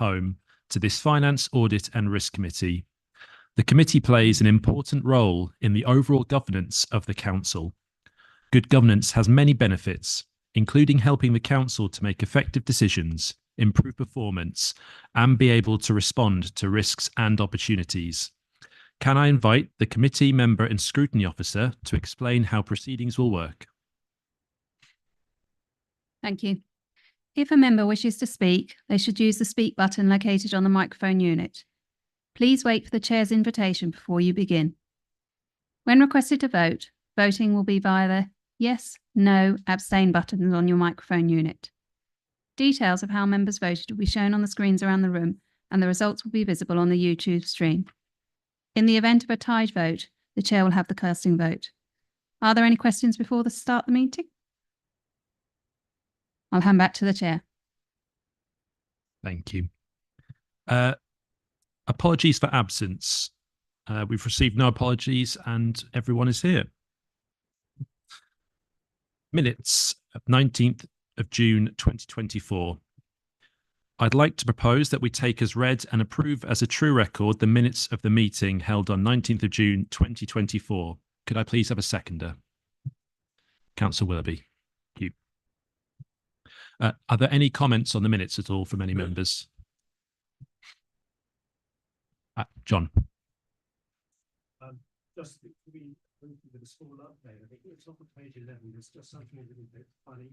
home to this Finance, Audit and Risk Committee. The committee plays an important role in the overall governance of the council. Good governance has many benefits, including helping the council to make effective decisions, improve performance, and be able to respond to risks and opportunities. Can I invite the committee member and scrutiny officer to explain how proceedings will work? Thank you. If a member wishes to speak, they should use the speak button located on the microphone unit. Please wait for the chair's invitation before you begin. When requested to vote, voting will be via the yes, no, abstain buttons on your microphone unit. Details of how members voted will be shown on the screens around the room, and the results will be visible on the YouTube stream. In the event of a tied vote, the chair will have the casting vote. Are there any questions before the start of the meeting? I'll hand back to the chair. Thank you. Apologies for absence. We've received no apologies and everyone is here. Minutes of 19th of June 2024. I'd like to propose that we take as read and approve as a true record the minutes of the meeting held on 19th of June 2024. Could I please have a seconder? Councillor Willoughby. Thank you. Are there any comments on the minutes at all from any members? John. Just to be with a small update, I think at the top of page 11, there's just something a little bit funny.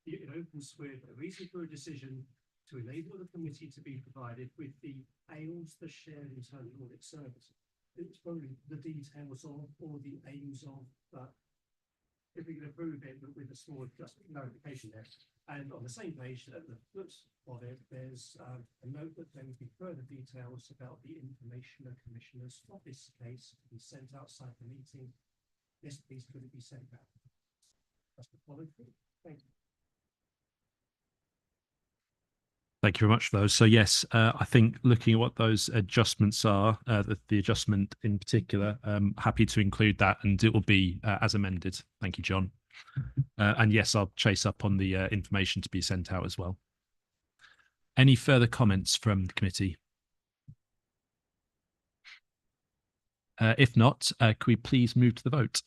It opens with a reason for a decision to enable the committee to be provided with the aims, the shared internal audit service. It's probably the details of or the aims of, but if we can approve it with a small just clarification there. And on the same page, at the foot of it, there's a note that there would be further details about the information a commissioner's office case to be sent outside the meeting. Yes, please, could it be sent out? That's the follow through. Thank you. Thank you very much for those. So yes, I think looking at what those adjustments are, the adjustment in particular, happy to include that and it will be as amended. Thank you, John. And yes, I'll chase up on the information to be sent out as well. Any further comments from the committee? If not, could we please move to the vote?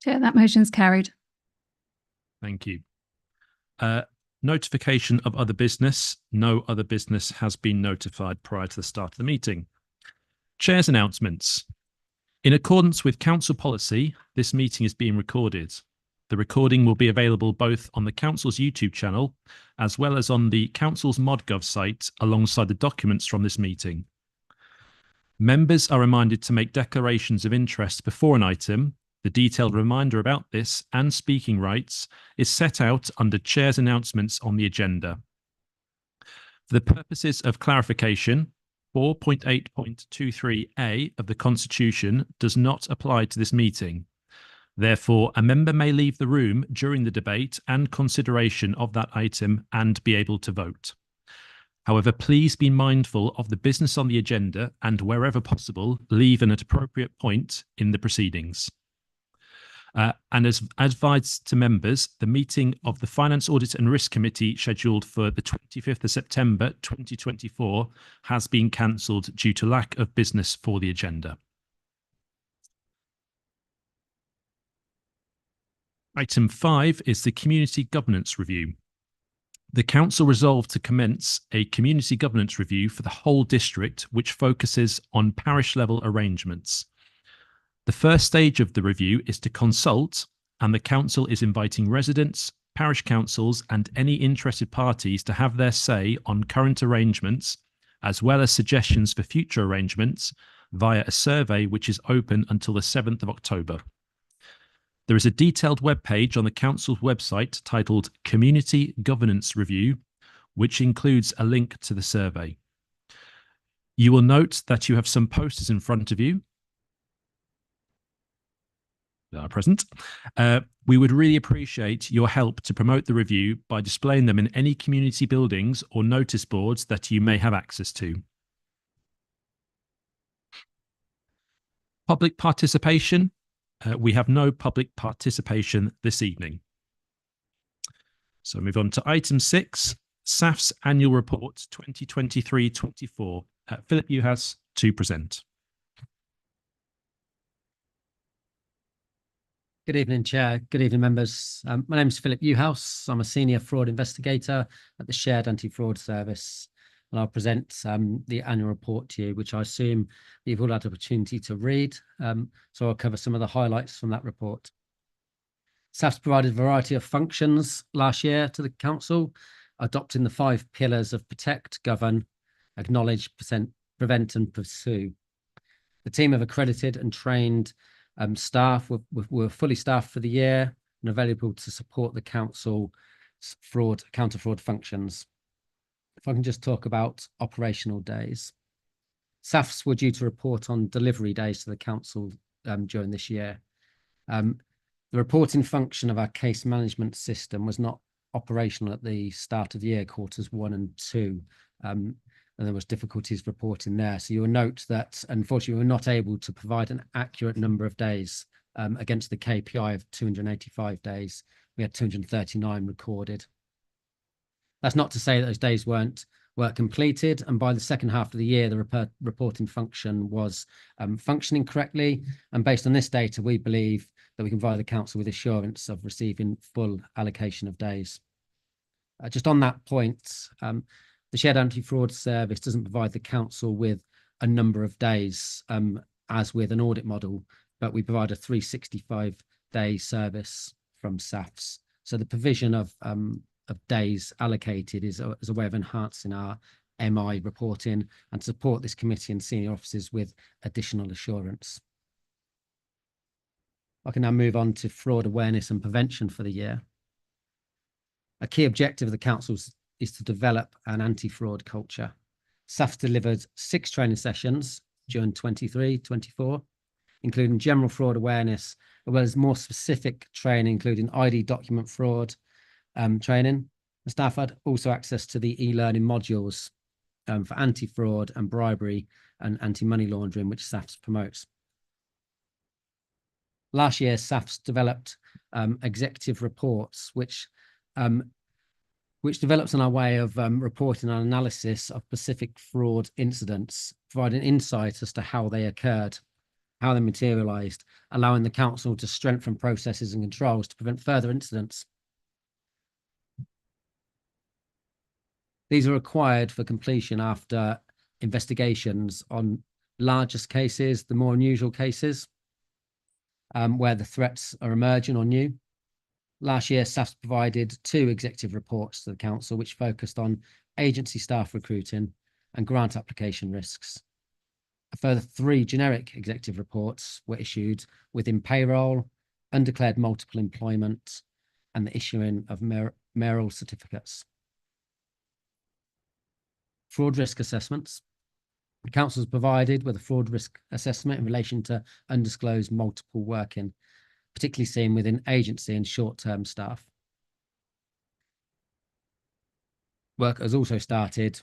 Chair, that motion's carried. Thank you. Notification of other business. No other business has been notified prior to the start of the meeting. Chair's announcements. In accordance with council policy, this meeting is being recorded. The recording will be available both on the council's YouTube channel as well as on the council's ModGov site alongside the documents from this meeting. Members are reminded to make declarations of interest before an item. The detailed reminder about this and speaking rights is set out under Chair's announcements on the agenda. For the purposes of clarification, 4.8.23a of the Constitution does not apply to this meeting. Therefore, a member may leave the room during the debate and consideration of that item and be able to vote. However, please be mindful of the business on the agenda and wherever possible, leave an appropriate point in the proceedings. And as advised to members, the meeting of the Finance, Audit and Risk Committee scheduled for the 25th of September 2024 has been cancelled due to lack of business for the agenda. Item 5 is the Community Governance Review. The Council resolved to commence a Community Governance Review for the whole district, which focuses on parish-level arrangements. The first stage of the review is to consult, and the Council is inviting residents, parish councils and any interested parties to have their say on current arrangements, as well as suggestions for future arrangements via a survey which is open until the 7th of October. There is a detailed web page on the Council's website titled Community Governance Review, which includes a link to the survey. You will note that you have some posters in front of you that are present. We would really appreciate your help to promote the review by displaying them in any community buildings or notice boards that you may have access to. Public participation. We have no public participation this evening. So move on to item 6, SAF's annual report 2023-24. Philip Uhas to present. Good evening, Chair. Good evening, members. My name is Philip Uhas. I'm a senior fraud investigator at the Shared Anti-Fraud Service, and I'll present the annual report to you, which I assume you've all had the opportunity to read. So I'll cover some of the highlights from that report. SAF's provided a variety of functions last year to the Council, adopting the 5 pillars of protect, govern, acknowledge, prevent and pursue. The team have accredited and trained staff were fully staffed for the year and available to support the council counter fraud functions. If I can just talk about operational days. SAFs were due to report on delivery days to the council during this year. The reporting function of our case management system was not operational at the start of the year, quarters 1 and 2. And there was difficulties reporting there. So you will note that, unfortunately, we were not able to provide an accurate number of days against the KPI of 285 days. We had 239 recorded. That's not to say that those days weren't completed. And by the second half of the year, the reporting function was functioning correctly. And based on this data, we believe that we can provide the council with assurance of receiving full allocation of days. Just on that point, the Shared Anti-Fraud Service doesn't provide the council with a number of days as with an audit model, but we provide a 365-day service from SAFs. So the provision of days allocated is a way of enhancing our MI reporting and support this committee and senior officers with additional assurance. I can now move on to fraud awareness and prevention for the year. A key objective of the council is to develop an anti-fraud culture. SAF delivered 6 training sessions during 23-24, including general fraud awareness, as well as more specific training, including ID document fraud training. The staff had also access to the e-learning modules for anti-fraud and bribery and anti-money laundering, which SAFs promotes. Last year, SAFs developed executive reports, which develops on our way of reporting and analysis of specific fraud incidents, providing insight as to how they occurred, how they materialised, allowing the council to strengthen processes and controls to prevent further incidents. These are required for completion after investigations on largest cases, the more unusual cases, where the threats are emerging or new. Last year, SAFs provided 2 executive reports to the council, which focused on agency staff recruiting and grant application risks. A further 3 generic executive reports were issued within payroll, undeclared multiple employment, and the issuing of mayoral certificates. Fraud risk assessments. The council is provided with a fraud risk assessment in relation to undisclosed multiple working, particularly seen within agency and short-term staff. Work has also started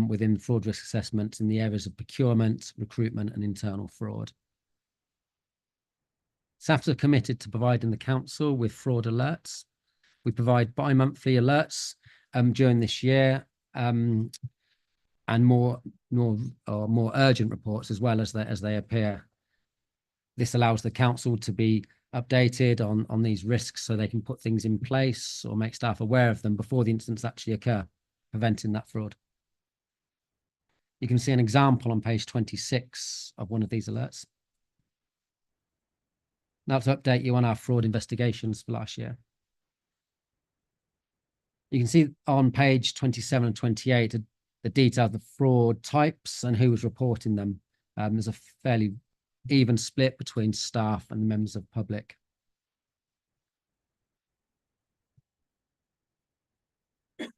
within fraud risk assessments in the areas of procurement, recruitment and internal fraud. SAFs are committed to providing the council with fraud alerts. We provide bi-monthly alerts during this year and more urgent reports as well as they appear. This allows the council to be updated on these risks so they can put things in place or make staff aware of them before the incidents actually occur, preventing that fraud. You can see an example on page 26 of one of these alerts. Now to update you on our fraud investigations for last year. You can see on page 27 and 28 the detail of the fraud types and who was reporting them. There's a fairly even split between staff and members of the public. There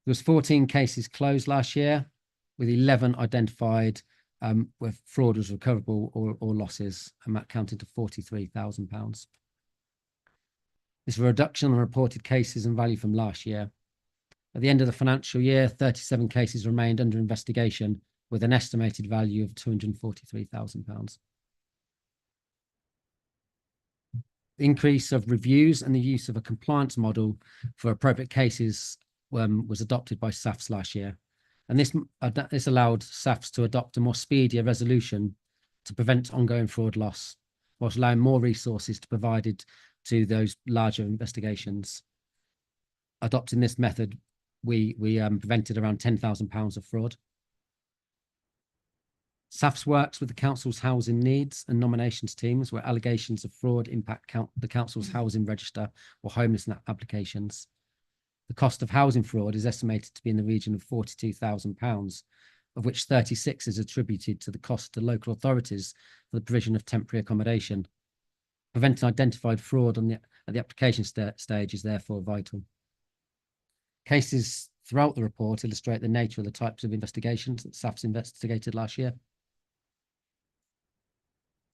was 14 cases closed last year, with 11 identified where fraud was recoverable or losses, and that counted to £43,000. This is a reduction on reported cases and value from last year. At the end of the financial year, 37 cases remained under investigation with an estimated value of £243,000. The increase of reviews and the use of a compliance model for appropriate cases was adopted by SAFs last year. And this allowed SAFs to adopt a more speedier resolution to prevent ongoing fraud loss, whilst allowing more resources to be provided to those larger investigations. Adopting this method, we prevented around £10,000 of fraud. SAFs works with the council's housing needs and nominations teams where allegations of fraud impact the council's housing register or homelessness applications. The cost of housing fraud is estimated to be in the region of £42,000, of which 36 is attributed to the cost to local authorities for the provision of temporary accommodation. Preventing identified fraud at the application stage is therefore vital. Cases throughout the report illustrate the nature of the types of investigations that SAFs investigated last year.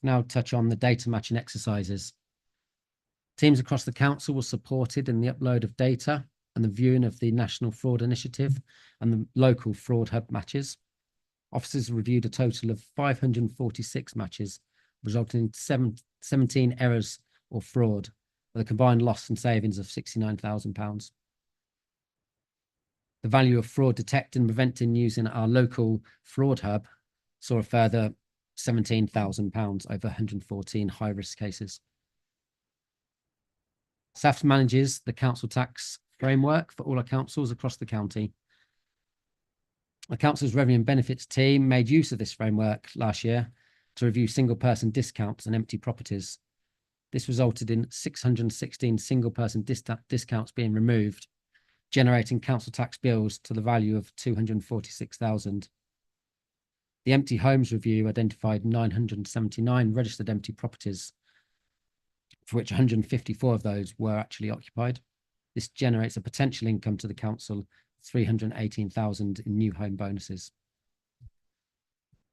Now touch on the data matching exercises. Teams across the council were supported in the upload of data and the viewing of the National Fraud Initiative and the local fraud hub matches. Officers reviewed a total of 546 matches, resulting in 17 errors or fraud, with a combined loss and savings of £69,000. The value of fraud detected and preventing using our local fraud hub saw a further £17,000 over 114 high-risk cases. SAFs manages the council tax framework for all our councils across the county. The council's revenue and benefits team made use of this framework last year to review single-person discounts and empty properties. This resulted in 616 single-person discounts being removed, generating council tax bills to the value of £246,000. The empty homes review identified 979 registered empty properties, for which 154 of those were actually occupied. This generates a potential income to the council, 318,000 in new home bonuses.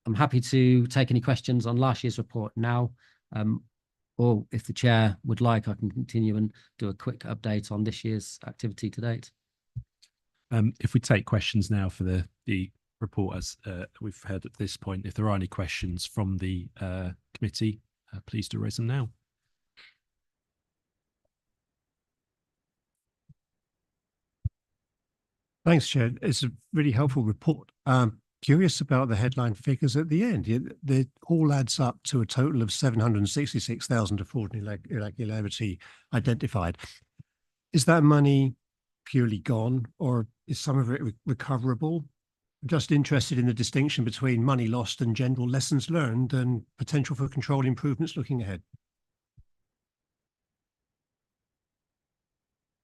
I'm happy to take any questions on last year's report now, or if the chair would like, I can continue and do a quick update on this year's activity to date. If we take questions now for the report as we've heard at this point, if there are any questions from the committee, please do raise them now. Thanks, Chair. It's a really helpful report. Curious about the headline figures at the end. It all adds up to a total of 766,000 of fraud and irregularity identified. Is that money purely gone, or is some of it recoverable? I'm just interested in the distinction between money lost and general lessons learned and potential for control improvements looking ahead.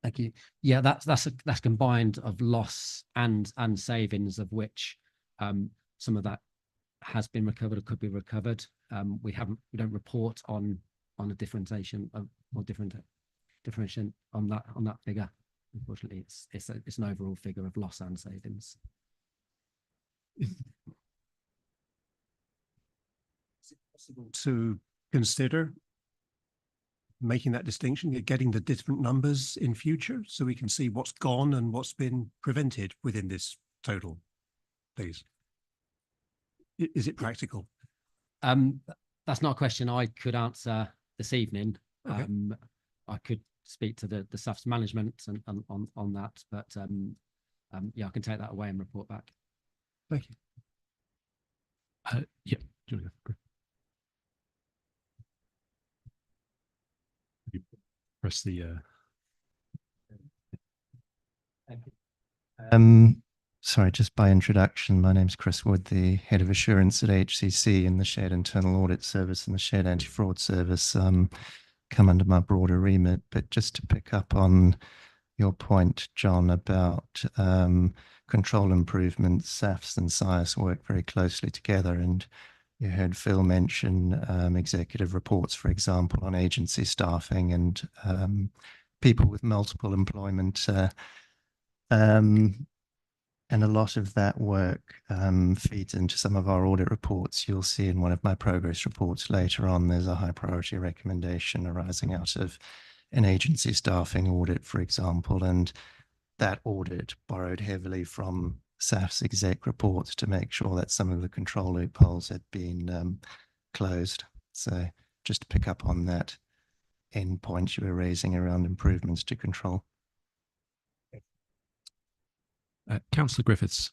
Thank you. Yeah, that's combined of loss and savings, of which some of that has been recovered or could be recovered. We don't report on a differentiation or differentiation on that figure. Unfortunately, it's an overall figure of loss and savings. Is it possible to consider making that distinction, getting the different numbers in future so we can see what's gone and what's been prevented within this total, please? Is it practical? That's not a question I could answer this evening. Okay. I could speak to the SAFs management and on that, but yeah, I can take that away and report back. Thank you. Yeah. Do you want to go? You press the. Sorry, just by introduction, my name's Chris Wood, the Head of Assurance at HCC in the Shared Internal Audit Service and the Shared Anti-Fraud Service, come under my broader remit. But just to pick up on your point, John, about control improvements, SAFs and SIAS work very closely together. And you heard Phil mention executive reports, for example, on agency staffing and people with multiple employment. And a lot of that work feeds into some of our audit reports. You'll see in one of my progress reports later on, there's a high priority recommendation arising out of an agency staffing audit, for example. And that audit borrowed heavily from SAF's exec reports to make sure that some of the control loopholes had been closed. So just to pick up on that endpoints you were raising around improvements to control. Councillor Griffiths.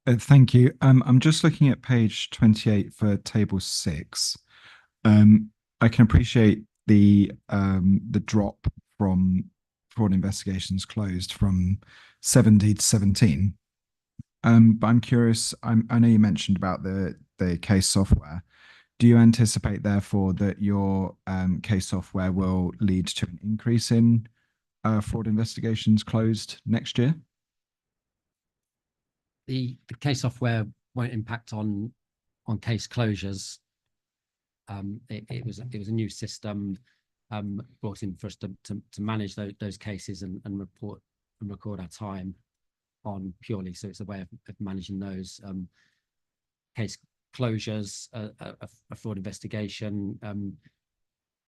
Thank you. I'm just looking at page 28 for table 6. I can appreciate the drop from fraud investigations closed from 70 to 17. But I'm curious, I know you mentioned about the case software. Do you anticipate, therefore, that your case software will lead to an increase in fraud investigations closed next year? The case software won't impact on case closures. It was a new system brought in for us to manage those cases and report and record our time on purely. So it's a way of managing those case closures. A fraud investigation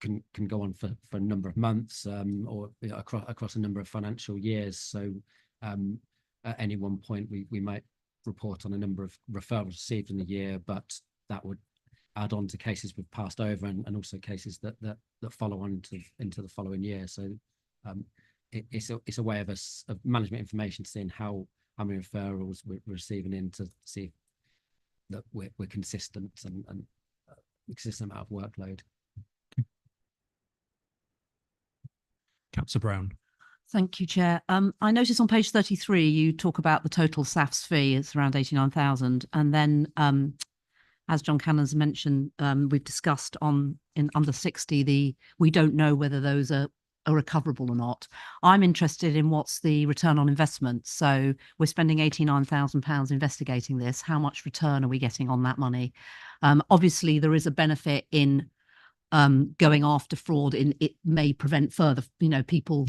can go on for a number of months or across a number of financial years. So at any one point, we might report on a number of referrals received in the year, but that would add on to cases we've passed over and also cases that follow on into the following year. So it's a way of management information, seeing how many referrals we're receiving in to see that we're consistent and consistent amount of workload. Councillor Brown. Thank you, Chair. I notice on page 33, you talk about the total SAFS fee. It's around 89,000. And then, as John Cannon's mentioned, we've discussed in under 60, we don't know whether those are recoverable or not. I'm interested in what's the return on investment. So we're spending £89,000 investigating this. How much return are we getting on that money? Obviously, there is a benefit in going after fraud. It may prevent further, people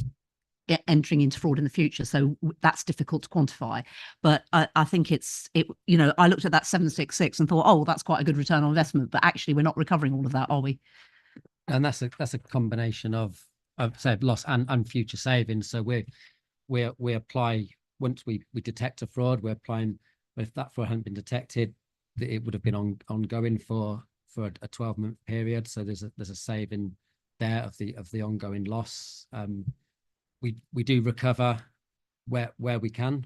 entering into fraud in the future. So that's difficult to quantify. But I think I looked at that 766 and thought, oh, that's quite a good return on investment. But actually, we're not recovering all of that, are we? And that's a combination of say loss and future savings. So we apply once we detect a fraud, we're applying. If that fraud hadn't been detected, it would have been ongoing for a 12-month period. So there's a saving there of the ongoing loss. We do recover where we can.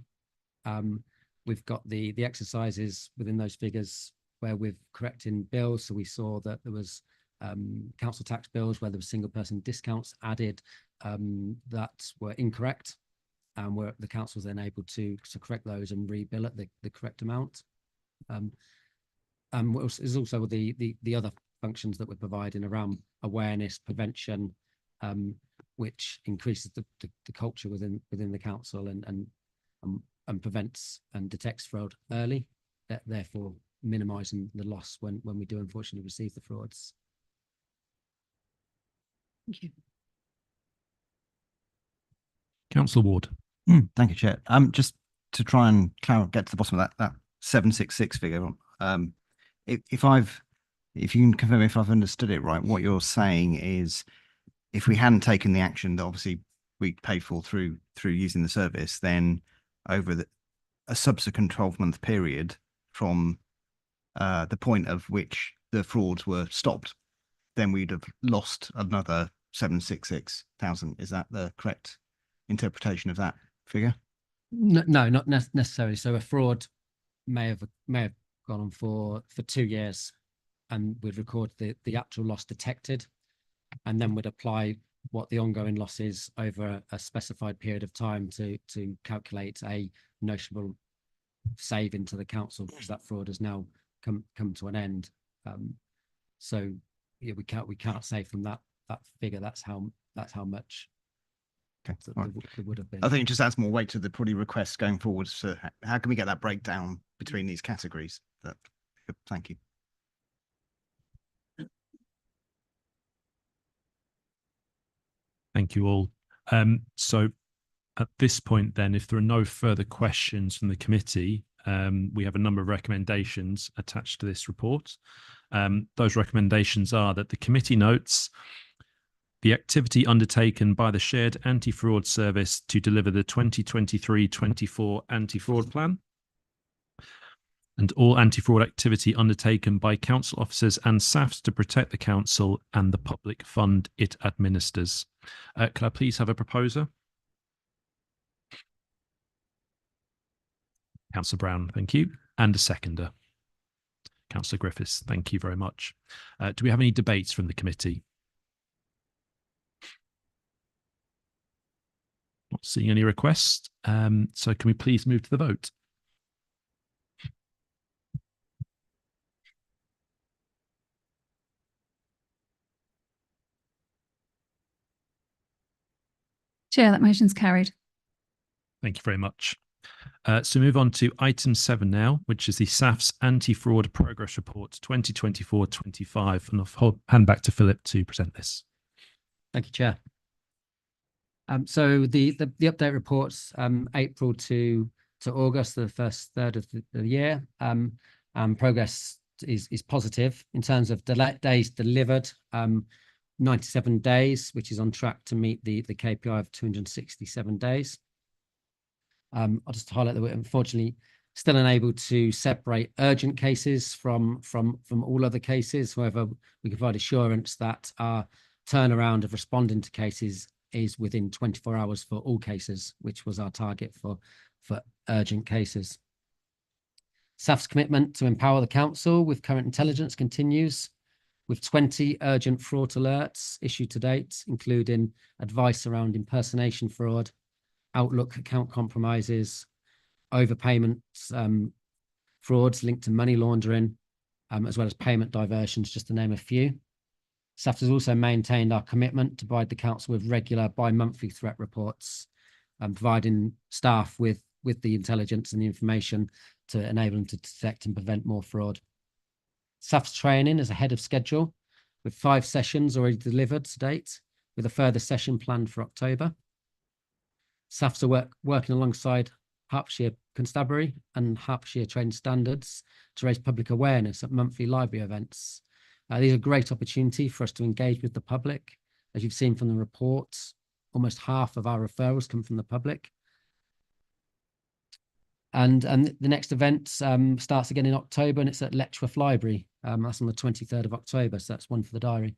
We've got the exercises within those figures where we're correcting bills. So we saw that there was council tax bills where there was single person discounts added that were incorrect, and where the council was then able to correct those and rebill at the correct amount. There's also the other functions that we're providing around awareness, prevention, which increases the culture within the council and prevents and detects fraud early, therefore minimising the loss when we do unfortunately receive the frauds. Thank you. Councillor Ward. Thank you, Chair. Just to try and get to the bottom of that 766 figure. If you can confirm if I've understood it right, what you're saying is, if we hadn't taken the action that obviously we paid for through using the service, then over a subsequent 12-month period from the point of which the frauds were stopped, then we'd have lost another 766,000. Is that the correct interpretation of that figure? No, not necessarily. So a fraud may have gone on for 2 years, and we'd record the actual loss detected, and then we'd apply what the ongoing loss is over a specified period of time to calculate a notional saving to the council, because that fraud has now come to an end. So yeah, we can't say from that figure that's how much Okay. it would have been. I think it just adds more weight to the probably requests going forward. So how can we get that breakdown between these categories? Thank you. Thank you all. So at this point then, if there are no further questions from the committee, we have a number of recommendations attached to this report. Those recommendations are that the committee notes the activity undertaken by the Shared Anti-Fraud Service to deliver the 2023-24 anti-fraud plan. and all anti-fraud activity undertaken by council officers and SAFs to protect the council and the public fund it administers. Could I please have a proposer? Councillor Brown, thank you. And a seconder. Councillor Griffiths, thank you very much. Do we have any debates from the committee? Not seeing any requests. So can we please move to the vote? Chair, that motion's carried. Thank you very much. So move on to item 7 now, which is the SAF's Anti-Fraud Progress Report 2024-25. And I'll hand back to Philip to present this. Thank you, Chair. So the update reports April to August, the first third of the year. Progress is positive in terms of days delivered. 97 days, which is on track to meet the KPI of 267 days. I'll just highlight that we're unfortunately still unable to separate urgent cases from all other cases. However, we can provide assurance that our turnaround of responding to cases is within 24 hours for all cases, which was our target for urgent cases. SAF's commitment to empower the council with current intelligence continues, with 20 urgent fraud alerts issued to date, including advice around impersonation fraud, Outlook account compromises, overpayments, frauds linked to money laundering, as well as payment diversions, just to name a few. SAF has also maintained our commitment to provide the council with regular bi-monthly threat reports, providing staff with the intelligence and the information to enable them to detect and prevent more fraud. SAF's training is ahead of schedule, with 5 sessions already delivered to date, with a further session planned for October. SAFs are working alongside Hertfordshire Constabulary and Hertfordshire Training Standards to raise public awareness at monthly library events. These are a great opportunity for us to engage with the public. As you've seen from the reports, almost half of our referrals come from the public. And the next event starts again in October, and it's at Letchworth Library. That's on the 23rd of October, so that's one for the diary.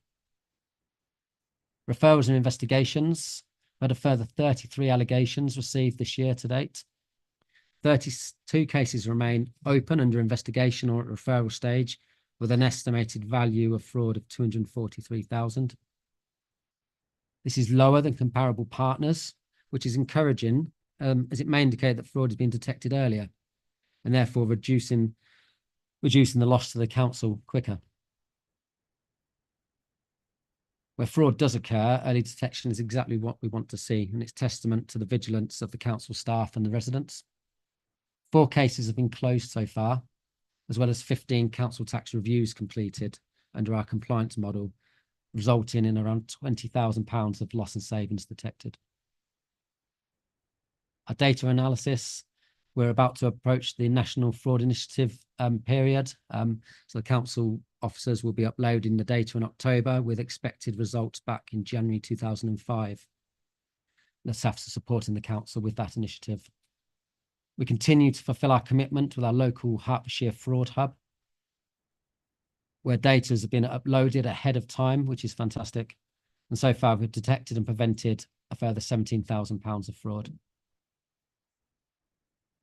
Referrals and investigations. We've had a further 33 allegations received this year to date. 32 cases remain open under investigation or at referral stage, with an estimated value of fraud of 243,000. This is lower than comparable partners, which is encouraging, as it may indicate that fraud has been detected earlier, and therefore reducing the loss to the council quicker. Where fraud does occur, early detection is exactly what we want to see, and it's testament to the vigilance of the council staff and the residents. 4 cases have been closed so far, as well as 15 council tax reviews completed under our compliance model, resulting in around £20,000 of loss and savings detected. Our data analysis, we're about to approach the National Fraud Initiative period. So the council officers will be uploading the data in October with expected results back in January 2005. The SAFs are supporting the council with that initiative. We continue to fulfil our commitment with our local Hertfordshire Fraud Hub, where data has been uploaded ahead of time, which is fantastic. And so far, we've detected and prevented a further £17,000 of fraud.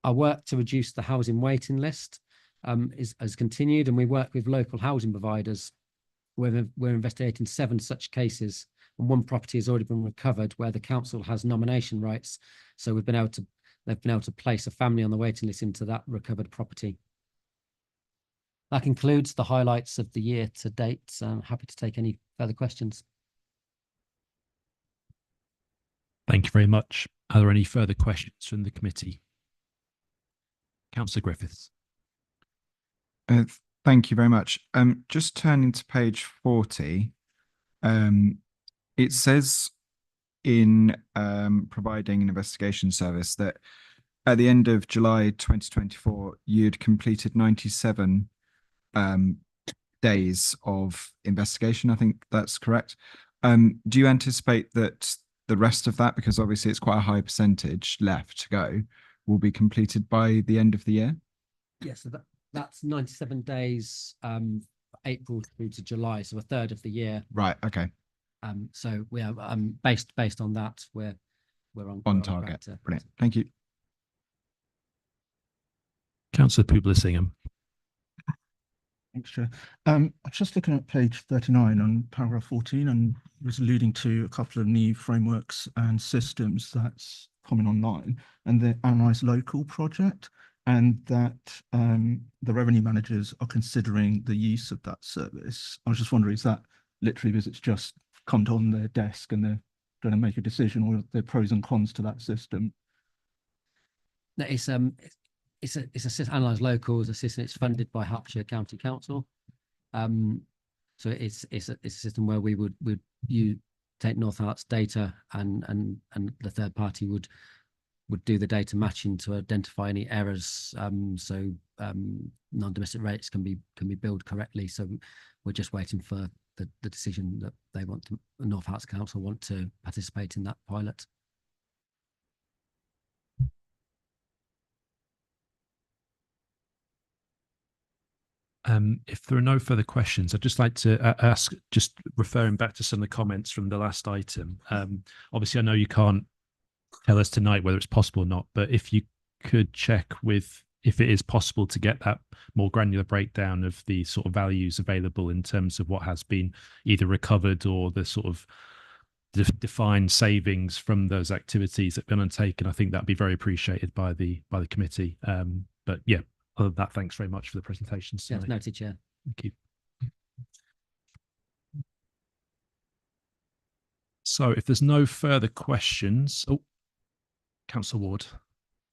Our work to reduce the housing waiting list has continued, and we work with local housing providers. We're investigating 7 such cases, and 1 property has already been recovered where the council has nomination rights. So they've been able to place a family on the waiting list into that recovered property. That concludes the highlights of the year to date. So I'm happy to take any further questions. Thank you very much. Are there any further questions from the committee? Councillor Griffiths. Thank you very much. Just turning to page 40, it says in providing an investigation service that at the end of July 2024, you'd completed 97 days of investigation. I think that's correct. Do you anticipate that the rest of that, because obviously it's quite a high percentage left to go, will be completed by the end of the year? Yes, That's 97 days, April through to July, so a third of the year. Right. Okay. So we are based on that, we're on On track target. to- Brilliant. Thank you. Councillor Publisingham. Thanks, Chair. I'm just looking at page 39 on paragraph 14 and was alluding to a couple of new frameworks and systems that's coming online, and the Analyze Local project, and that the revenue managers are considering the use of that service. I was just wondering, is that literally because it's just come on their desk and they're going to make a decision, or are there pros and cons to that system? No, it's a Analyze Local, it's a system, it's funded by Hertfordshire County Council. So it's a system where you take North Herts data and the third party would do the data matching to identify any errors. So non-domestic rates can be billed correctly. So we're just waiting for the decision that they want to, North Herts Council want to participate in that pilot. If there are no further questions, I'd just like to ask, just referring back to some of the comments from the last item. Obviously, I know you can't tell us tonight whether it's possible or not, but if you could check with if it is possible to get that more granular breakdown of the sort of values available in terms of what has been either recovered or the sort of defined savings from those activities that have been undertaken, I think that'd be very appreciated by the committee. But yeah, other than that, thanks very much for the presentations tonight. Yes, noted, Chair. Thank you. So if there's no further questions, Councillor Ward.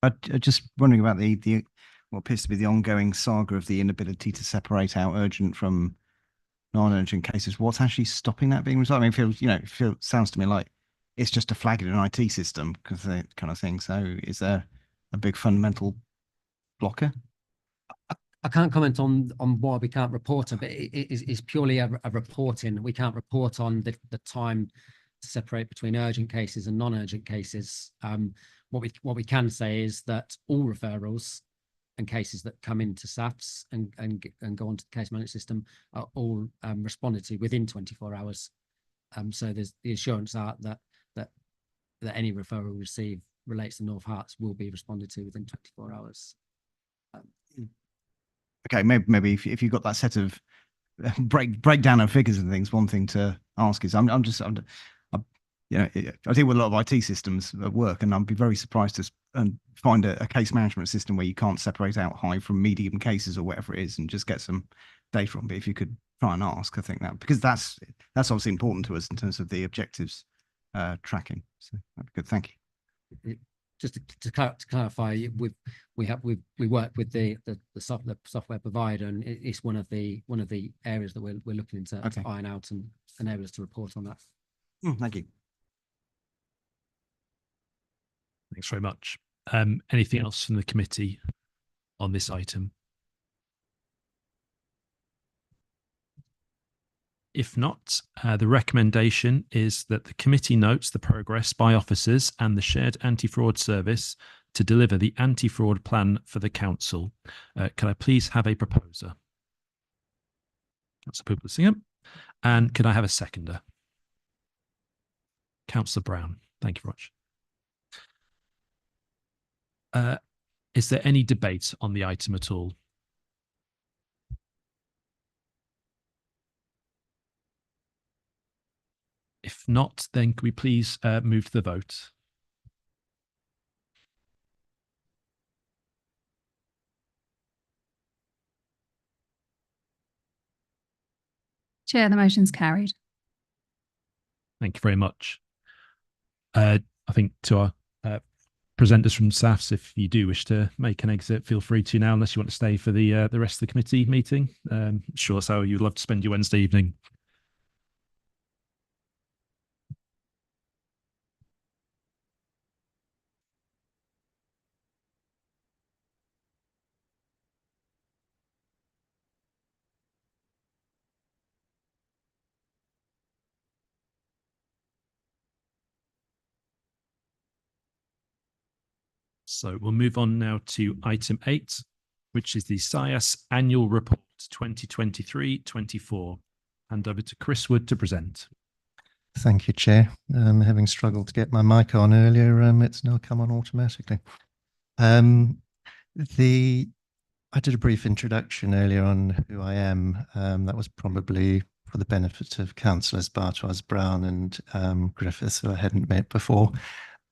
I just wondering about the what appears to be the ongoing saga of the inability to separate out urgent from non-urgent cases. What's actually stopping that being resolved? I mean, sounds to me like it's just a flag in an IT system because that kind of thing. So is there a big fundamental blocker? I can't comment on why we can't report on, but it's purely a reporting. We can't report on the time to separate between urgent cases and non-urgent cases. What we can say is that all referrals and cases that come into SAFs and go onto the case management system are all responded to within 24 hours. So there's the assurance that any referral received relates to North Herts will be responded to within 24 hours. Okay, maybe if you've got that set of breakdown of figures and things, one thing to ask is, I deal with a lot of IT systems at work, and I'd be very surprised to find a case management system where you can't separate out high from medium cases or whatever it is, and just get some data from. But if you could try and ask, I think that, because that's obviously important to us in terms of the objectives tracking. So that'd be good. Thank you. Just to clarify, we work with the software provider, and it's one of the areas that we're looking into to iron out and enable us to report on that. Thank you. Thanks very much. Anything else from the committee on this item? If not, the recommendation is that the committee notes the progress by officers and the shared anti-fraud service to deliver the anti-fraud plan for the council. Can I please have a proposer? Councillor Publisingham. And can I have a seconder? Councillor Brown. Thank you very much. Is there any debate on the item at all? If not, then can we please move to the vote? Chair, the motion's carried. Thank you very much. I think to our presenters from SAFs, if you do wish to make an exit, feel free to now, unless you want to stay for the rest of the committee meeting. Sure, that's how you'd love to spend your Wednesday evening. So we'll move on now to item 8, which is the SIAS Annual Report 2023-24. Hand over to Chris Wood to present. Thank you, Chair. Having struggled to get my mic on earlier, it's now come on automatically. I did a brief introduction earlier on who I am. That was probably for the benefit of Councillors Bartois, Brown and Griffiths, who I hadn't met before,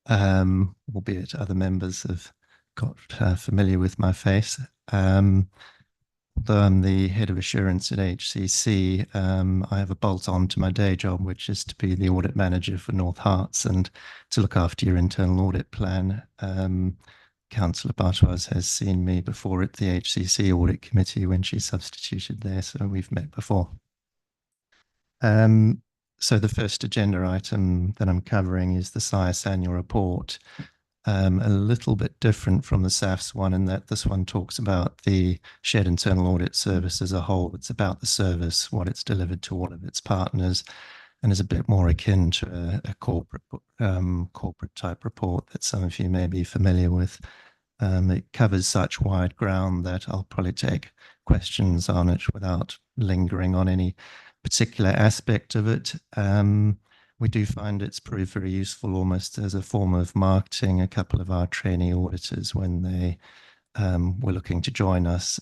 albeit other members have got familiar with my face. Although I'm the head of assurance at HCC, I have a bolt on to my day job, which is to be the audit manager for North Herts and to look after your internal audit plan. Councillor Bartois has seen me before at the HCC audit committee when she substituted there, so we've met before. So the first agenda item that I'm covering is the SIAS annual report. A little bit different from the SAFS one in that this one talks about the shared internal audit service as a whole. It's about the service, what it's delivered to all of its partners, and is a bit more akin to a corporate type report that some of you may be familiar with. It covers such wide ground that I'll probably take questions on it without lingering on any particular aspect of it. We do find it's proved very useful almost as a form of marketing. A couple of our trainee auditors, when they were looking to join us,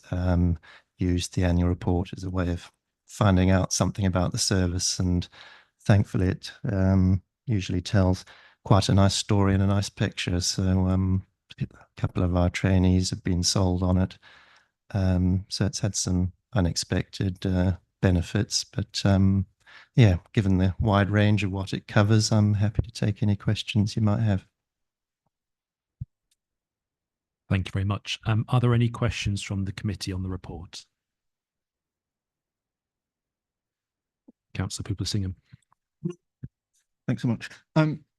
used the annual report as a way of finding out something about the service. And thankfully, it usually tells quite a nice story and a nice picture. So a couple of our trainees have been sold on it. So it's had some unexpected benefits, but yeah, given the wide range of what it covers, I'm happy to take any questions you might have. Thank you very much. Are there any questions from the committee on the report? Councillor Poopler-Singham. Thanks so much.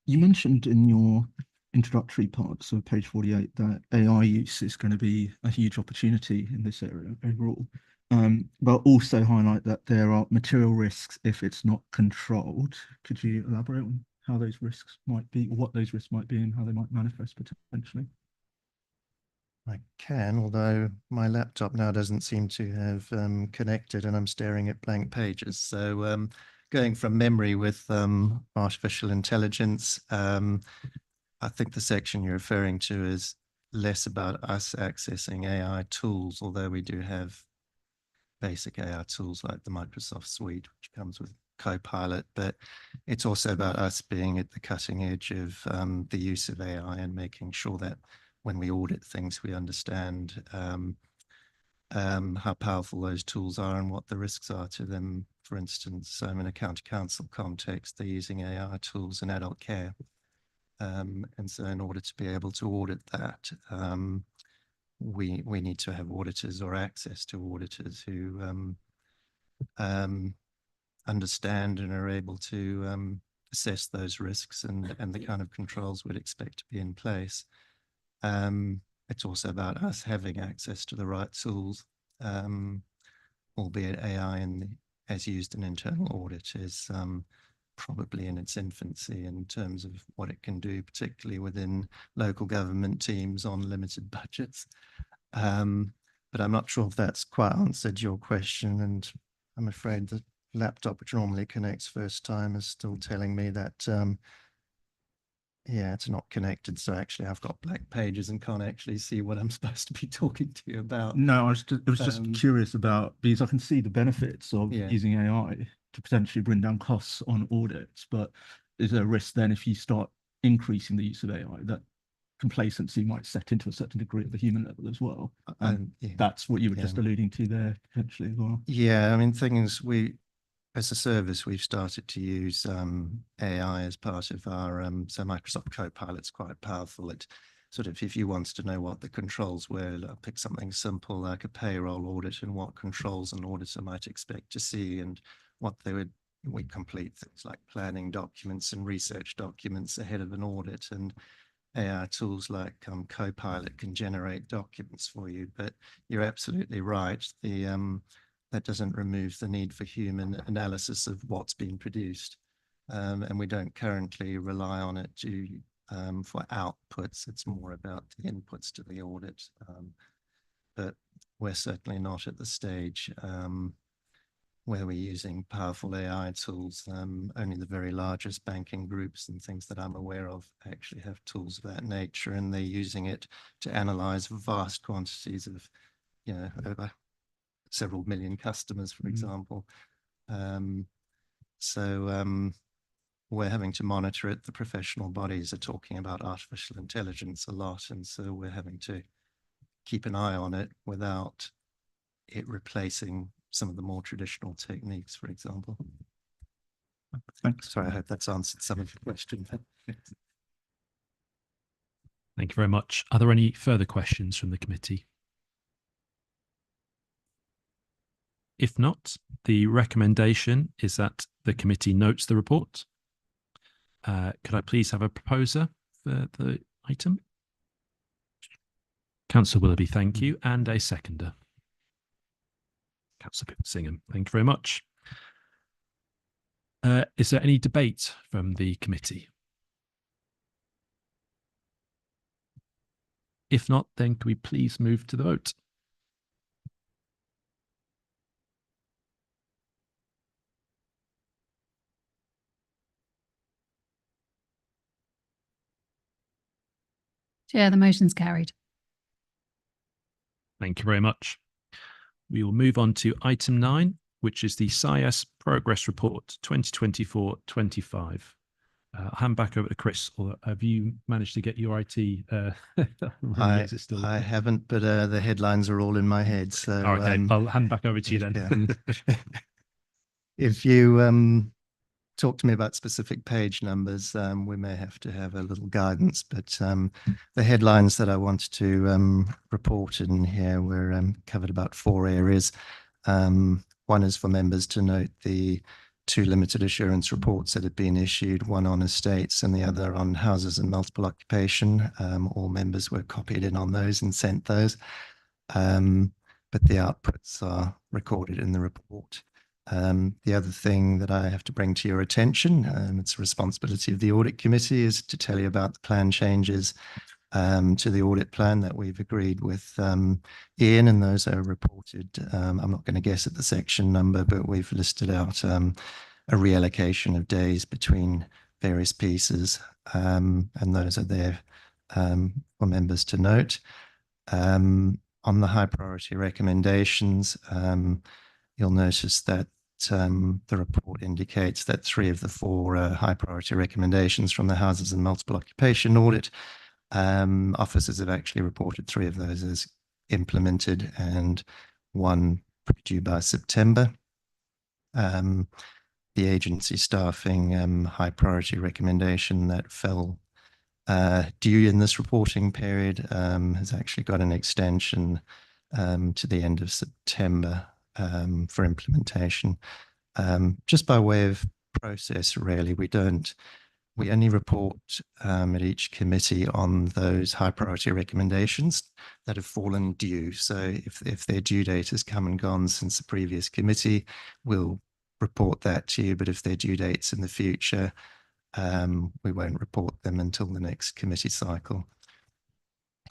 You mentioned in your introductory parts of page 48 that AI use is going to be a huge opportunity in this area overall. But also highlight that there are material risks if it's not controlled. Could you elaborate on how those risks might be, or what those risks might be, and how they might manifest potentially? I can, although my laptop now doesn't seem to have connected and I'm staring at blank pages. So going from memory with artificial intelligence, I think the section you're referring to is less about us accessing AI tools, although we do have basic AI tools like the Microsoft Suite, which comes with Copilot, but it's also about us being at the cutting edge of the use of AI and making sure that when we audit things, we understand how powerful those tools are and what the risks are to them. For instance, in a county council context, they're using AI tools in adult care. And so in order to be able to audit that, we need to have auditors or access to auditors who understand and are able to assess those risks and the kind of controls we'd expect to be in place. It's also about us having access to the right tools, albeit AI as used in internal audit is probably in its infancy in terms of what it can do, particularly within local government teams on limited budgets. But I'm not sure if that's quite answered your question, and I'm afraid the laptop, which normally connects first time, is still telling me that yeah, it's not connected. So actually I've got blank pages and can't actually see what I'm supposed to be talking to you about. No, I was just curious about, because I can see the benefits of using AI to potentially bring down costs on audits, but is there a risk then if you start increasing the use of AI that complacency might set into a certain degree at the human level as well? And that's what you were just alluding to there potentially as well. Yeah, I mean, things as a service, we've started to use AI as part of our, so Microsoft Copilot's quite powerful. It sort of, if you wanted to know what the controls were, I'll pick something simple like a payroll audit and what controls an auditor might expect to see and what we complete things like planning documents and research documents ahead of an audit, and AI tools like Copilot can generate documents for you. But you're absolutely right. That doesn't remove the need for human analysis of what's being produced. And we don't currently rely on it for outputs. It's more about the inputs to the audit. but we're certainly not at the stage where we're using powerful AI tools. Only the very largest banking groups and things that I'm aware of actually have tools of that nature, and they're using it to analyze vast quantities of, over several million customers, for example. We're having to monitor it. The professional bodies are talking about artificial intelligence a lot, and so we're having to keep an eye on it without it replacing some of the more traditional techniques, for example. Thanks. Sorry, I hope that's answered some of your question. Thank you very much. Are there any further questions from the committee? If not, the recommendation is that the committee notes the report. Could I please have a proposer for the item? Councillor Willoughby, thank you, and a seconder. Councillor Singham, thank you very much. Is there any debate from the committee? If not, then can we please move to the vote? Chair, the motion's carried. Thank you very much. We will move on to item 9, which is the SIAS Progress Report 2024-25. I'll hand back over to Chris. Or have you managed to get your IT? I haven't, but the headlines are all in my head. So okay, I'll hand back over to you then. Yeah. If you talk to me about specific page numbers, we may have to have a little guidance, but the headlines that I wanted to report in here were covered about 4 areas. One is for members to note the 2 limited assurance reports that have been issued, one on estates and the other on houses and multiple occupation. All members were copied in on those and sent those, but the outputs are recorded in the report. The other thing that I have to bring to your attention, it's a responsibility of the audit committee, is to tell you about the plan changes to the audit plan that we've agreed with Ian, and those are reported. I'm not going to guess at the section number, but we've listed out a reallocation of days between various pieces, and those are there for members to note. On the high priority recommendations, you'll notice that the report indicates that 3 of the 4 high priority recommendations from the houses and multiple occupation audit, officers have actually reported 3 of those as implemented and 1 due by September. The agency staffing high priority recommendation that fell due in this reporting period has actually got an extension to the end of September for implementation. Just by way of process, really, we only report at each committee on those high priority recommendations that have fallen due. So if their due date has come and gone since the previous committee, we'll report that to you. But if their due dates in the future, we won't report them until the next committee cycle.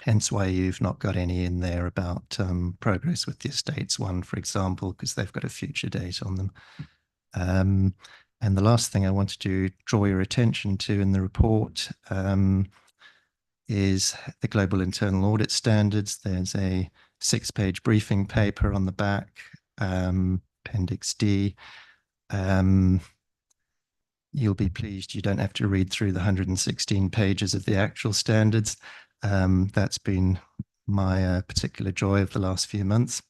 Hence why you've not got any in there about progress with the estates one, for example, because they've got a future date on them. And the last thing I wanted to draw your attention to in the report is the Global Internal Audit Standards. There's a 6-page briefing paper on the back, Appendix D. You'll be pleased you don't have to read through the 116 pages of the actual standards. That's been my particular joy of the last few months.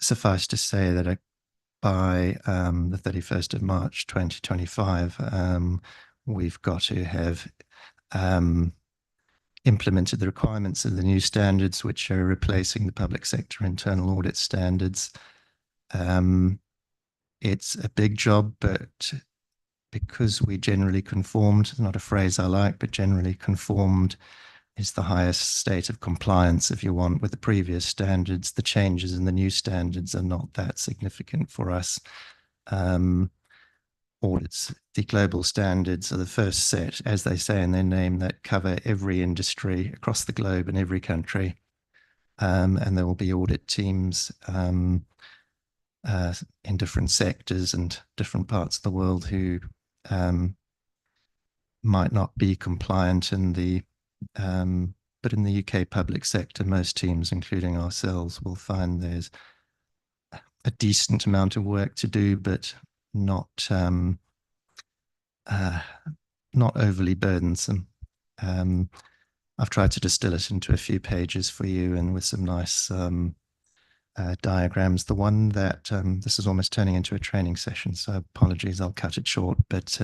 Suffice to say that by the 31st of March 2025, we've got to have implemented the requirements of the new standards, which are replacing the public sector internal audit standards. It's a big job, but because we generally conformed, not a phrase I like, but generally conformed is the highest state of compliance, if you want, with the previous standards. The changes in the new standards are not that significant for us. Audits, the global standards are the first set, as they say in their name, that cover every industry across the globe in every country. and there will be audit teams in different sectors and different parts of the world who might not be compliant in the but in the UK public sector, most teams, including ourselves, will find there's a decent amount of work to do, but not not overly burdensome. I've tried to distill it into a few pages for you, and with some nice diagrams. The one that this is almost turning into a training session, so apologies, I'll cut it short. But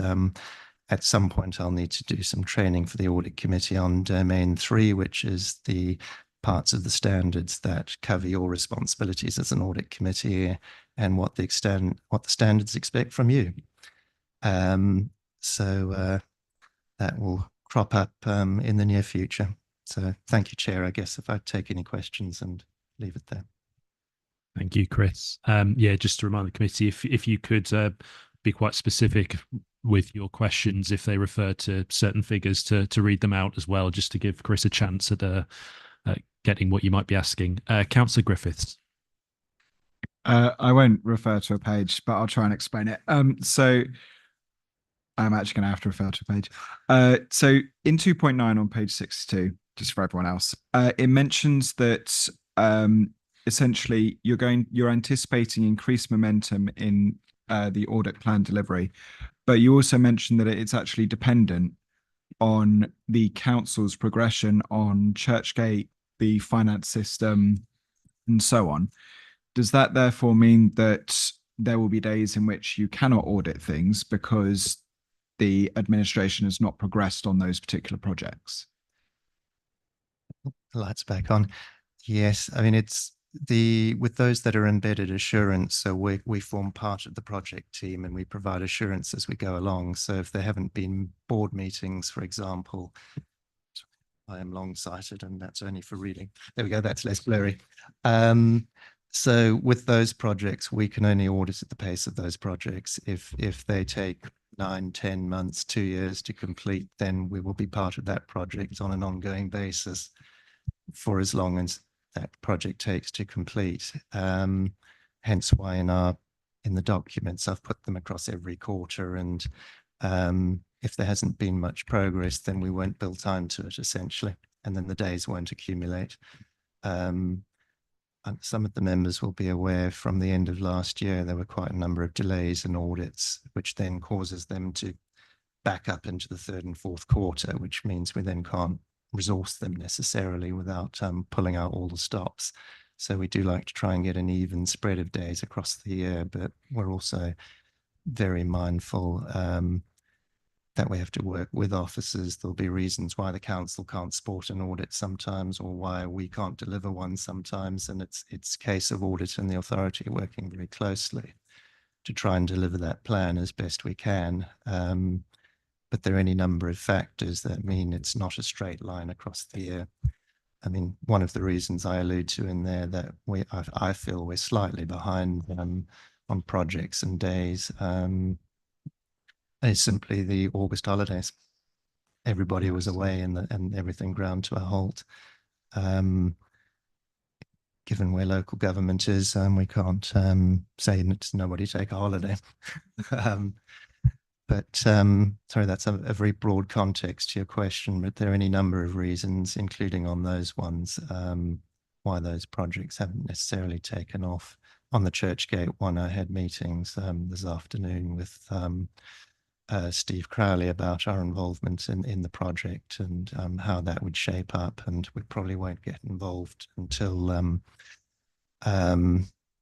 at some point, I'll need to do some training for the audit committee on domain 3, which is the parts of the standards that cover your responsibilities as an audit committee and what the standards expect from you. So that will crop up in the near future. So thank you, Chair. I guess if I take any questions and leave it there. Thank you, Chris. Yeah, just to remind the committee, if you could be quite specific with your questions, if they refer to certain figures, to read them out as well, just to give Chris a chance at getting what you might be asking. Councillor Griffiths. I won't refer to a page, but I'll try and explain it. So I'm actually going to have to refer to a page. So in 2.9 on page 62, just for everyone else, it mentions that essentially you're anticipating increased momentum in the audit plan delivery, but you also mentioned that it's actually dependent on the council's progression on Churchgate, the finance system, and so on. Does that therefore mean that there will be days in which you cannot audit things because the administration has not progressed on those particular projects? The lights back on. Yes, I mean, it's with those that are embedded assurance, so we form part of the project team and we provide assurance as we go along. So if there haven't been board meetings, for example, I am long-sighted and that's only for reading. There we go, that's less blurry. So with those projects, we can only audit at the pace of those projects. If they take 9, 10 months, 2 years to complete, then we will be part of that project on an ongoing basis for as long as that project takes to complete. Hence why in the documents, I've put them across every quarter, and if there hasn't been much progress, then we won't build time to it, essentially, and then the days won't accumulate. Some of the members will be aware from the end of last year, there were quite a number of delays in audits, which then causes them to back up into the 3rd and 4th quarter, which means we then can't resource them necessarily without pulling out all the stops. So we do like to try and get an even spread of days across the year, but we're also very mindful that we have to work with officers. There'll be reasons why the council can't support an audit sometimes, or why we can't deliver one sometimes. And it's a case of audit and the authority working very closely to try and deliver that plan as best we can. But there are any number of factors that mean it's not a straight line across the year. I mean, one of the reasons I allude to in there that I feel we're slightly behind on projects and days is simply the August holidays. Everybody was away and everything ground to a halt. Given where local government is, we can't say to nobody take a holiday. But sorry, that's a very broad context to your question, but there are any number of reasons, including on those ones, why those projects haven't necessarily taken off. On the Churchgate one, I had meetings this afternoon with Steve Crowley about our involvement in the project and how that would shape up, and we probably won't get involved until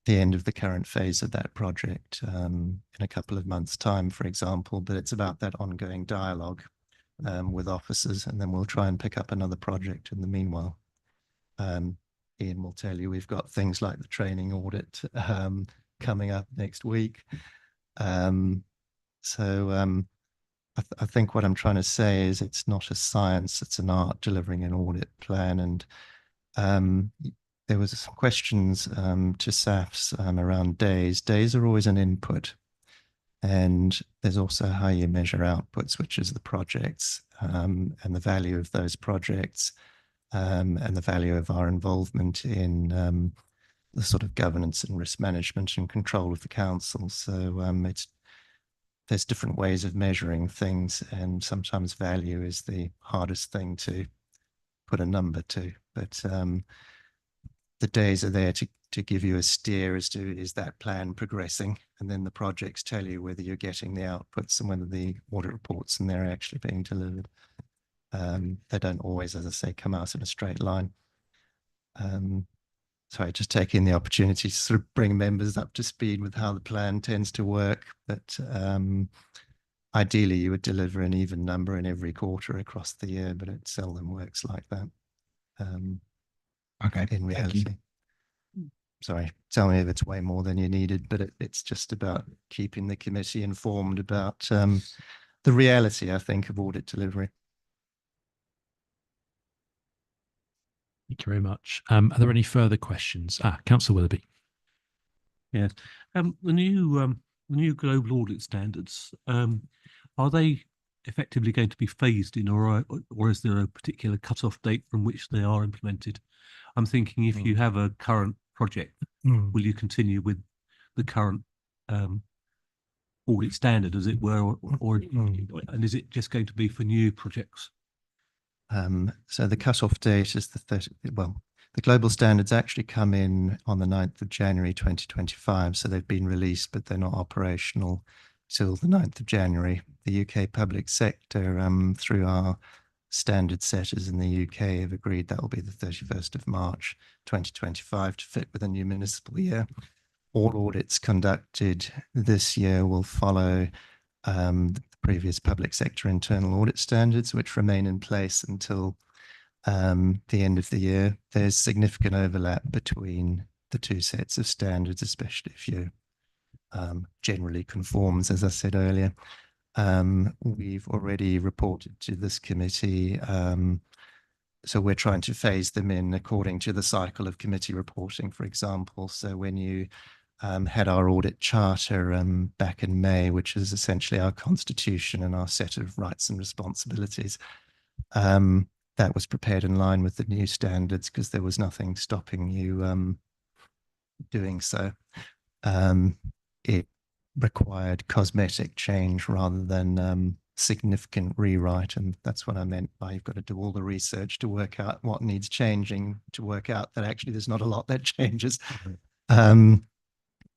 the end of the current phase of that project in a couple of months' time, for example. But it's about that ongoing dialogue with officers, and then we'll try and pick up another project in the meanwhile. Ian will tell you we've got things like the training audit coming up next week. So I think what I'm trying to say is it's not a science, it's an art, delivering an audit plan. And there was some questions to SAFs around days. Days are always an input. And there's also how you measure outputs, which is the projects and the value of those projects. and the value of our involvement in the sort of governance and risk management and control of the council. So there's different ways of measuring things, and sometimes value is the hardest thing to put a number to. But the days are there to give you a steer as to, is that plan progressing? And then the projects tell you whether you're getting the outputs and whether the audit reports and they're actually being delivered. They don't always, as I say, come out in a straight line. Sorry, just taking the opportunity to sort of bring members up to speed with how the plan tends to work. But ideally, you would deliver an even number in every quarter across the year, but it seldom works like that. Okay, in reality. Sorry, tell me if it's way more than you needed, but it's just about keeping the committee informed about the reality, I think, of audit delivery. Thank you very much. Are there any further questions? Councillor Willoughby. Yes. The new global audit standards, are they effectively going to be phased in, or is there a particular cut-off date from which they are implemented? I'm thinking, if you have a current project, will you continue with the current audit standard, as it were, or and is it just going to be for new projects? So the cut-off date is the 30th. Well, the global standards actually come in on the 9th of January 2025. So they've been released, but they're not operational till the 9th of January. The UK public sector, through our standard setters in the UK, have agreed that will be the 31st of March 2025 to fit with a new municipal year. All audits conducted this year will follow the previous public sector internal audit standards, which remain in place until the end of the year. There's significant overlap between the two sets of standards, especially if you generally conforms, as I said earlier. We've already reported to this committee, so we're trying to phase them in according to the cycle of committee reporting, for example. So when you had our audit charter back in May, which is essentially our constitution and our set of rights and responsibilities, that was prepared in line with the new standards because there was nothing stopping you doing so. It required cosmetic change rather than significant rewrite, and that's what I meant by you've got to do all the research to work out what needs changing, to work out that actually there's not a lot that changes.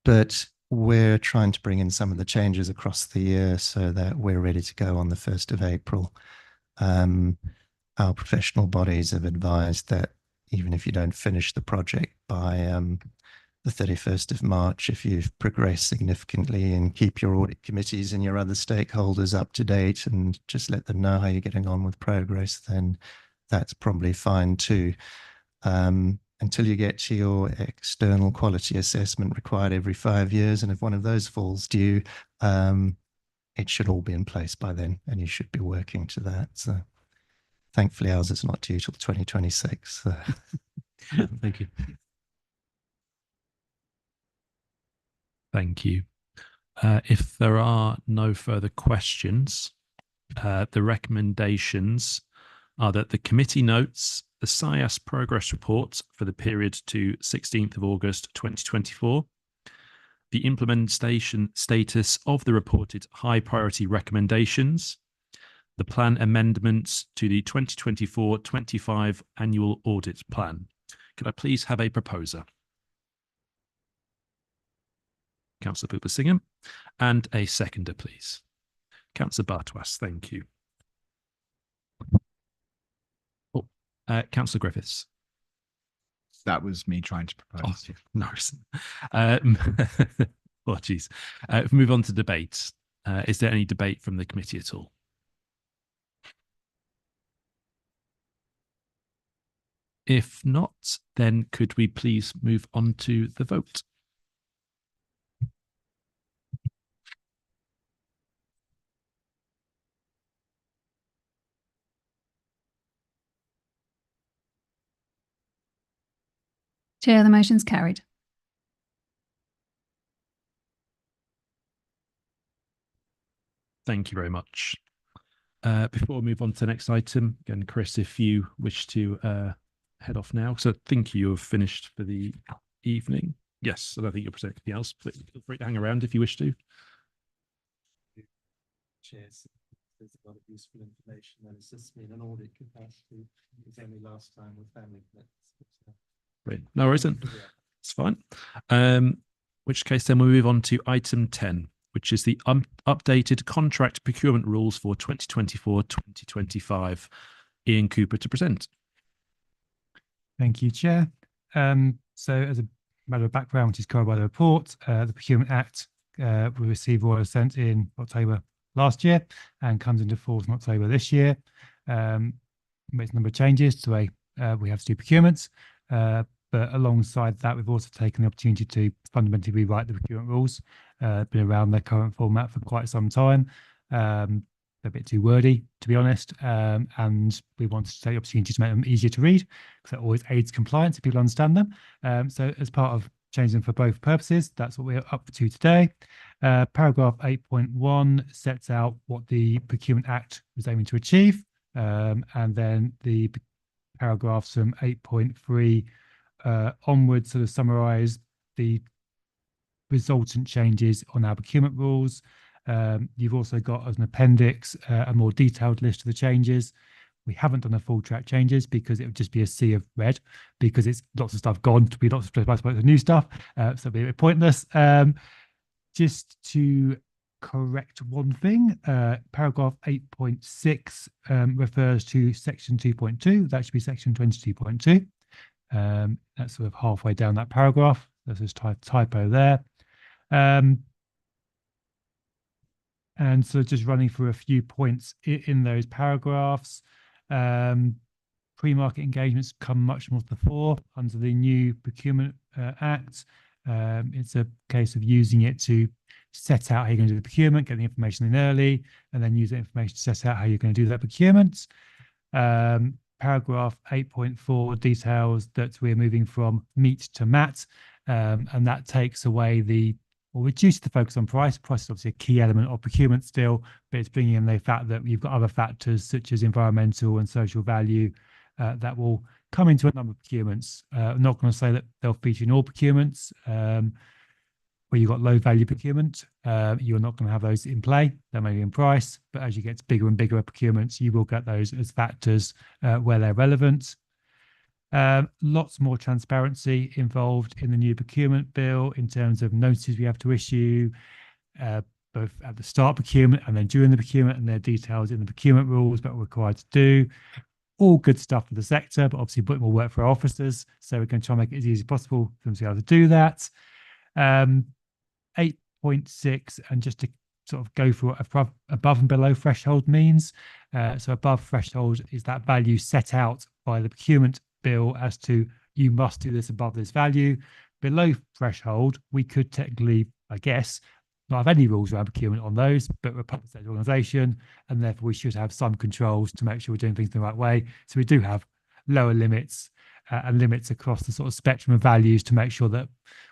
But we're trying to bring in some of the changes across the year so that we're ready to go on the 1st of April. Our professional bodies have advised that even if you don't finish the project by the 31st of March, if you've progressed significantly and keep your audit committees and your other stakeholders up to date and just let them know how you're getting on with progress, then that's probably fine too. Until you get to your external quality assessment required every 5 years, and if one of those falls due, it should all be in place by then, and you should be working to that. So thankfully ours is not due till 2026. So. Thank you. Thank you. If there are no further questions, the recommendations are that the committee notes the SIAS progress report for the period to 16th of August 2024, the implementation status of the reported high priority recommendations, the plan amendments to the 2024-25 annual audit plan. Could I please have a proposer? Councillor Pooper-Singham, and a seconder, please. Councillor Bartwas, thank you. Councillor Griffiths. That was me trying to propose. Oh, nice. Apologies. Move on to debate. Is there any debate from the committee at all? If not, then could we please move on to the vote? Chair, the motion's carried. Thank you very much. Before we move on to the next item, again, Chris, if you wish to head off now, so I think you have finished for the evening. Yes, I don't think you'll present anything else, but feel free to hang around if you wish to. Cheers. There's a lot of useful information and assists me in an audit capacity. It was only last time with family connects. Great. No worries then. It's fine. Which case then we'll move on to item 10, which is the updated contract procurement rules for 2024-2025. Ian Cooper to present. Thank you, Chair. So as a matter of background, which is covered by the report, the Procurement Act we received Royal Assent in October last year and comes into force in October this year. Makes a number of changes to the way we have to do procurements, but alongside that, we've also taken the opportunity to fundamentally rewrite the procurement rules. Been around their current format for quite some time. A bit too wordy, to be honest, and we wanted to take the opportunity to make them easier to read because that always aids compliance if people understand them. So as part of changing them for both purposes, that's what we're up to today. Paragraph 8.1 sets out what the Procurement Act was aiming to achieve, and then the paragraphs from 8.3 onwards sort of summarise the resultant changes on our procurement rules. You've also got as an appendix a more detailed list of the changes. We haven't done a full track changes because it would just be a sea of red because it's lots of stuff gone to be lots of new stuff. So it'd be a bit pointless. Just to correct one thing, paragraph 8.6 refers to section 2.2. That should be section 22.2. That's sort of halfway down that paragraph. There's this typo there. And so just running through a few points in those paragraphs. Pre-market engagements come much more to the fore under the new Procurement Act. It's a case of using it to set out how you're going to do the procurement, get the information in early, and then use that information to set out how you're going to do that procurement. Paragraph 8.4 details that we're moving from meet to mat, and that takes away or reduces the focus on price. Price is obviously a key element of procurement still, but it's bringing in the fact that you've got other factors such as environmental and social value that will come into a number of procurements. I'm not going to say that they'll feature in all procurements. Where you've got low value procurement, you're not going to have those in play. They may be in price, but as you get to bigger and bigger procurements, you will get those as factors where they're relevant. Lots more transparency involved in the new procurement bill in terms of notices we have to issue, both at the start procurement and then during the procurement, and their details in the procurement rules that we're required to do. All good stuff for the sector, but obviously a bit more work for our officers. So we're going to try and make it as easy as possible for them to be able to do that. 8.6, and just to sort of go for what above and below threshold means. So above threshold is that value set out by the procurement bill as to you must do this above this value. Below threshold, we could technically, I guess, not have any rules around procurement on those, but we're a public sector organisation, and therefore we should have some controls to make sure we're doing things the right way. So we do have lower limits and limits across the sort of spectrum of values to make sure that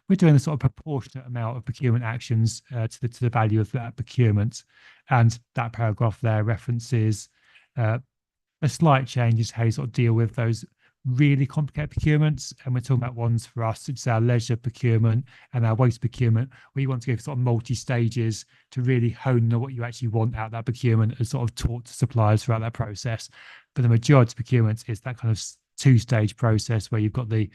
we're doing a sort of proportionate amount of procurement actions to the value of that procurement. And that paragraph there references a slight change is how you sort of deal with those really complicated procurements, and we're talking about ones for us, such as our leisure procurement and our waste procurement, where you want to go for sort of multi-stages to really hone on what you actually want out of that procurement and sort of talk to suppliers throughout that process. But the majority of procurements is that kind of two-stage process where you've got the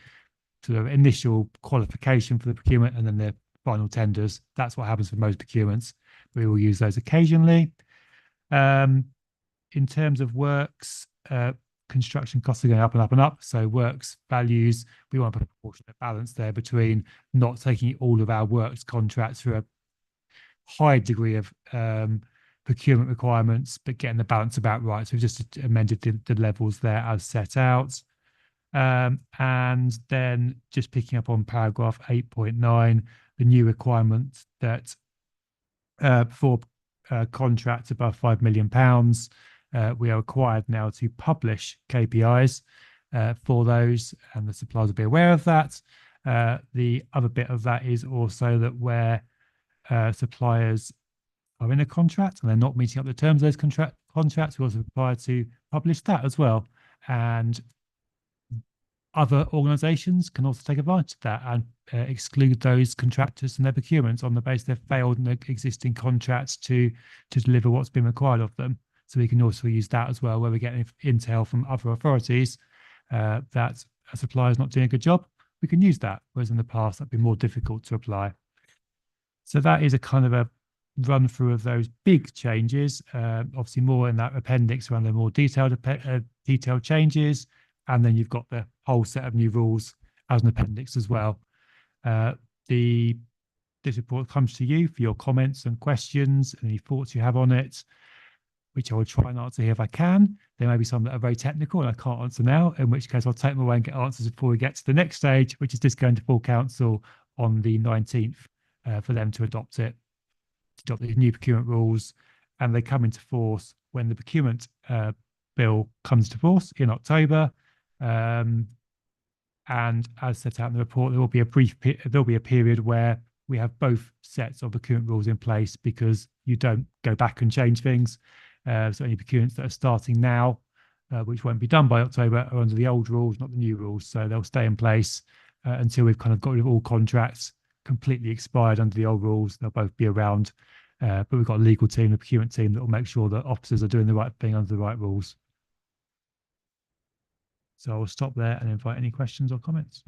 sort of initial qualification for the procurement and then the final tenders. That's what happens for most procurements. We will use those occasionally. In terms of works, construction costs are going up and up and up. So works values, we want a proportionate balance there between not taking all of our works contracts through a high degree of procurement requirements, but getting the balance about right. So we've just amended the levels there as set out. And then just picking up on paragraph 8.9, the new requirement that for contracts above £5 million, we are required now to publish KPIs for those, and the suppliers will be aware of that. The other bit of that is also that where suppliers are in a contract and they're not meeting up the terms of those contracts, we're also required to publish that as well. And other organisations can also take advantage of that and exclude those contractors from their procurements on the basis they've failed in the existing contracts to deliver what's been required of them. So we can also use that as well, where we're getting intel from other authorities that a supplier is not doing a good job. We can use that, whereas in the past that'd be more difficult to apply. So that is a kind of a run through of those big changes. Obviously, more in that appendix around the more detailed changes, and then you've got the whole set of new rules as an appendix as well. This report comes to you for your comments and questions and any thoughts you have on it, which I will try and answer here if I can. There may be some that are very technical and I can't answer now, in which case I'll take them away and get answers before we get to the next stage, which is just going to full council on the 19th for them to adopt it, to adopt the new procurement rules, and they come into force when the procurement bill comes to force in October. And as set out in the report, there will be a period where we have both sets of procurement rules in place, because you don't go back and change things. So any procurements that are starting now, which won't be done by October, are under the old rules, not the new rules. So they'll stay in place until we've kind of got rid of all contracts completely expired under the old rules. They'll both be around, but we've got a legal team, a procurement team that will make sure that officers are doing the right thing under the right rules. So I'll stop there and invite any questions or comments.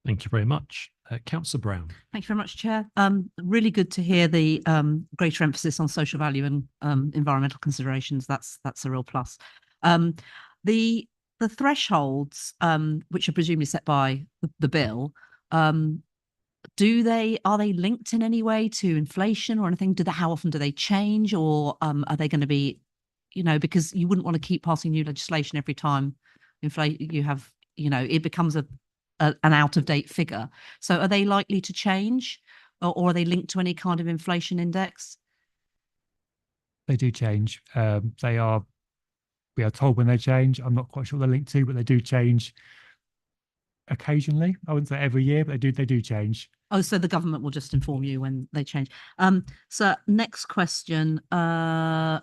Thank you very much. Councillor Brown. Thank you very much, Chair. Really good to hear the greater emphasis on social value and environmental considerations. That's a real plus. The thresholds, which are presumably set by the bill, are they linked in any way to inflation or anything? How often do they change, or are they going to be, because you wouldn't want to keep passing new legislation every time it becomes an out-of-date figure. So are they likely to change, or are they linked to any kind of inflation index? They do change. We are told when they change. I'm not quite sure they're linked to, but they do change occasionally. I wouldn't say every year, but they do change. Oh, so the government will just inform you when they change. So next question. How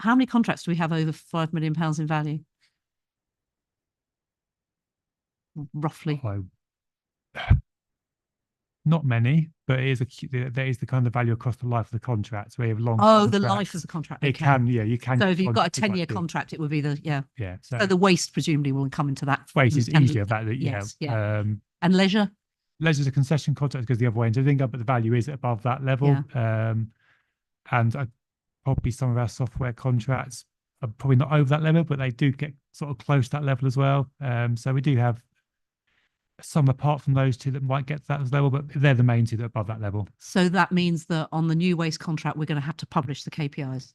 many contracts do we have over £5 million in value? Roughly. Not many, but there is the kind of value across the life of the contract. So we have long. The life of the contract. You can. So if you've got a 10-year contract, it would be Yeah. So the waste presumably will come into that. Waste is easier of that. Yes. Yeah. And leisure. Leisure's a concession contract, because the other way into the but the value is above that level. Yeah. And probably some of our software contracts are probably not over that level, but they do get sort of close to that level as well. So we do have some apart from those two that might get to that level, but they're the main two that are above that level. So that means that on the new waste contract, we're going to have to publish the KPIs.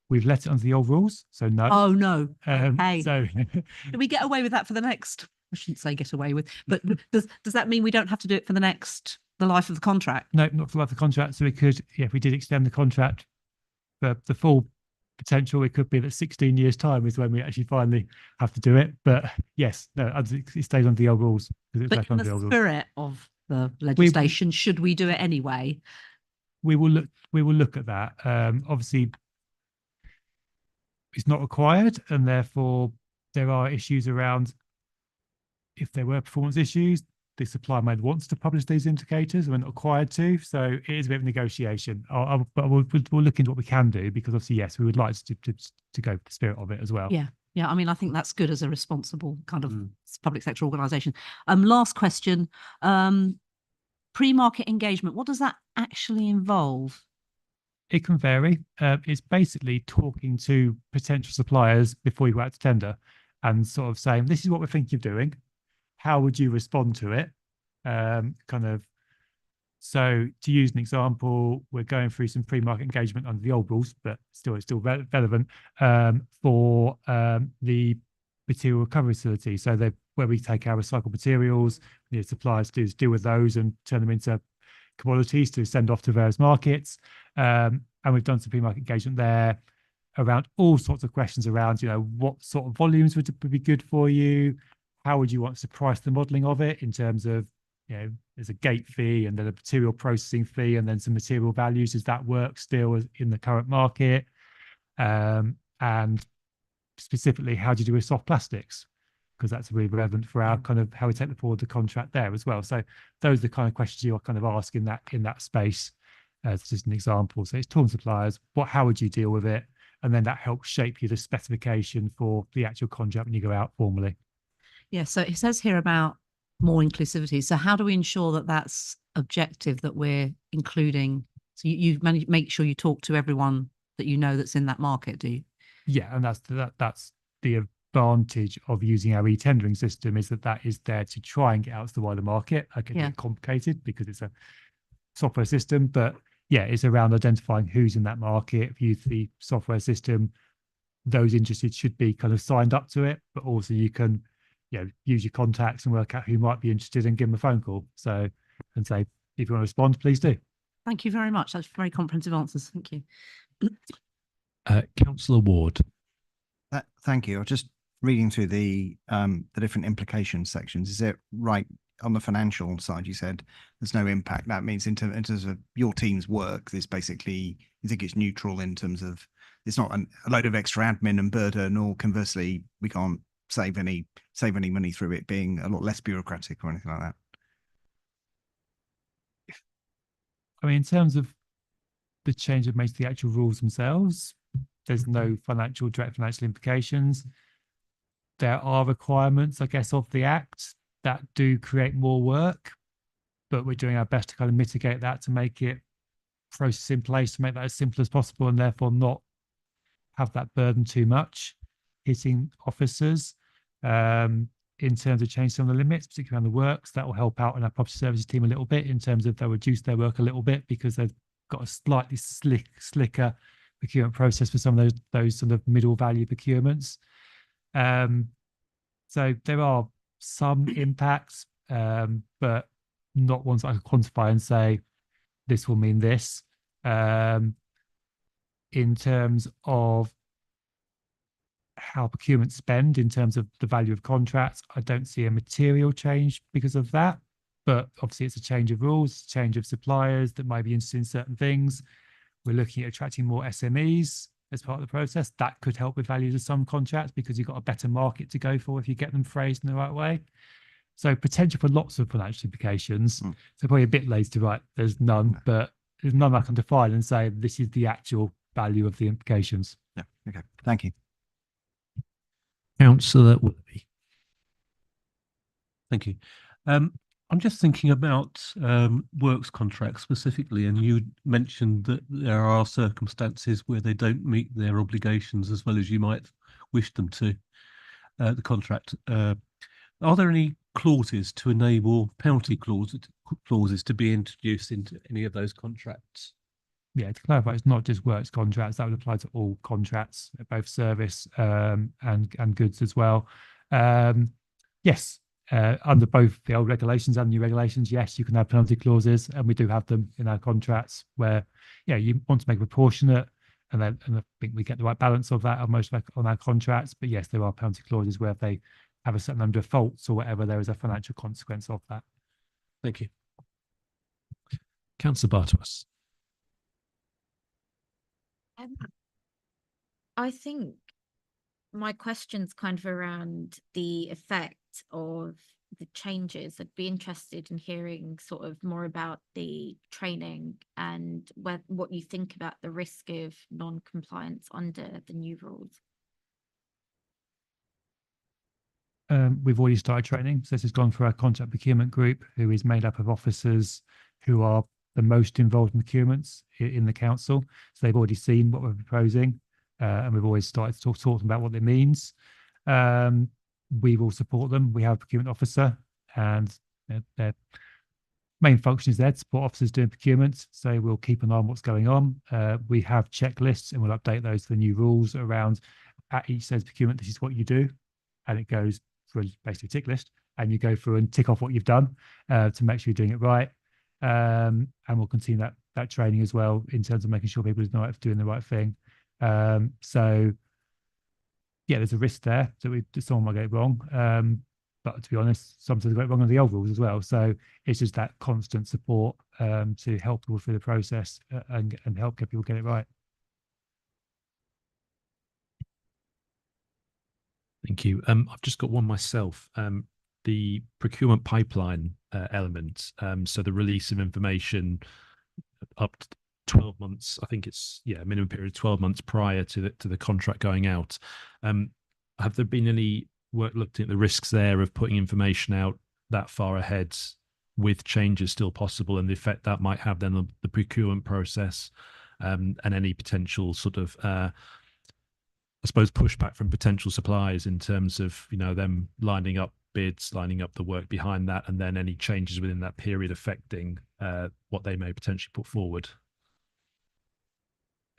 We've let it under the old rules, so no. Oh no. Okay. So do we get away with that for the next? I shouldn't say get away with, but does that mean we don't have to do it for the life of the contract? No, not for the life of the contract. So we could, if we did extend the contract, the full potential, it could be that 16 years time is when we actually finally have to do it. But yes, no, it stays under the old rules. But in the spirit of the legislation, should we do it anyway? We will look at that. Obviously, it's not required, and therefore there are issues around if there were performance issues. The supplier may want to publish these indicators, and we're not required to. So it is a bit of negotiation. But we'll look into what we can do, because obviously, yes, we would like to go with the spirit of it as well. Yeah. I mean, I think that's good as a responsible kind of public sector organisation. Last question. Pre-market engagement. What does that actually involve? It can vary. It's basically talking to potential suppliers before you go out to tender, and sort of saying, "This is what we're thinking of doing. How would you respond to it?" So to use an example, we're going through some pre-market engagement under the old rules, but it's still relevant for the material recovery facility. So where we take our recycled materials, suppliers deal with those and turn them into commodities to send off to various markets. And we've done some pre-market engagement there around all sorts of questions around, what sort of volumes would be good for you? How would you want to price the modelling of it in terms of, there's a gate fee and then a material processing fee and then some material values. Does that work still in the current market? and specifically, how do you do with soft plastics? Because that's really relevant for our kind of how we take forward the contract there as well. So those are the kind of questions you're kind of asking in that space as just an example. So it's torn suppliers, how would you deal with it? And then that helps shape you the specification for the actual contract when you go out formally. Yeah, so it says here about more inclusivity. So how do we ensure that that's objective, that we're including? So you make sure you talk to everyone that you know that's in that market, do you? Yeah, and that's the advantage of using our e-tendering system, is that is there to try and get out to the wider market. It get complicated because it's a software system, but yeah, it's around identifying who's in that market, use the software system. Those interested should be kind of signed up to it, but also you can, use your contacts and work out who might be interested and give them a phone call. So, and say, if you want to respond, please do. Thank you very much. That's very comprehensive answers. Thank you. Councillor Ward. Thank you. I was just reading through the different implication sections. Is it right on the financial side? You said there's no impact. That means in terms of your team's work, there's basically, you think it's neutral in terms of it's not a load of extra admin and burden, or conversely, we can't save any money through it being a lot less bureaucratic or anything like that. I mean, in terms of the change that makes the actual rules themselves, there's no direct financial implications. There are requirements, I guess, of the Act that do create more work, but we're doing our best to kind of mitigate that, to make it process in place, to make that as simple as possible, and therefore not have that burden too much hitting officers. In terms of changing some of the limits, particularly around the works, that will help out in our property services team a little bit in terms of they'll reduce their work a little bit because they've got a slightly slicker procurement process for some of those sort of middle value procurements. So there are some impacts, but not ones I can quantify and say this will mean this. In terms of how procurement spend, in terms of the value of contracts, I don't see a material change because of that. But obviously, it's a change of rules, change of suppliers that might be interested in certain things. We're looking at attracting more SMEs as part of the process. That could help with values of some contracts because you've got a better market to go for if you get them phrased in the right way. So potential for lots of financial implications. So probably a bit lazy to write, there's none, but there's none I can define and say this is the actual value of the implications. Yeah, okay, thank you. Councillor Willoughby. Thank you. I'm just thinking about works contracts specifically, and you mentioned that there are circumstances where they don't meet their obligations as well as you might wish them to, the contract. Are there any clauses to enable penalty clauses to be introduced into any of those contracts? Yeah, to clarify, it's not just works contracts. That would apply to all contracts, both service and goods as well. Yes, under both the old regulations and new regulations, yes, you can have penalty clauses, and we do have them in our contracts where, you want to make it proportionate, and I think we get the right balance of that on our contracts. But yes, there are penalty clauses where if they have a certain number of faults or whatever, there is a financial consequence of that. Thank you. Councillor Bartos. I think my question's kind of around the effect of the changes. I'd be interested in hearing sort of more about the training and what you think about the risk of non-compliance under the new rules. We've already started training. So this has gone through our contract procurement group, who is made up of officers who are the most involved in procurements in the council. So they've already seen what we're proposing, and we've always started to talk to them about what it means. We will support them. We have a procurement officer, and their main function is there to support officers doing procurement. So we'll keep an eye on what's going on. We have checklists, and we'll update those to the new rules around at each stage of procurement, this is what you do. And it goes through basically a tick list, and you go through and tick off what you've done to make sure you're doing it right. And we'll continue that training as well in terms of making sure people know if doing the right thing. So yeah, there's a risk there that someone might get it wrong. But to be honest, sometimes they get it wrong on the old rules as well. So it's just that constant support to help people through the process and help get people get it right. Thank you. I've just got one myself. The procurement pipeline element. So the release of information up to 12 months. I think it's minimum period 12 months prior to the contract going out. Have there been any work looking at the risks there of putting information out that far ahead with changes still possible and the effect that might have then on the procurement process, and any potential sort of I suppose pushback from potential suppliers in terms of them lining up bids, lining up the work behind that, and then any changes within that period affecting what they may potentially put forward?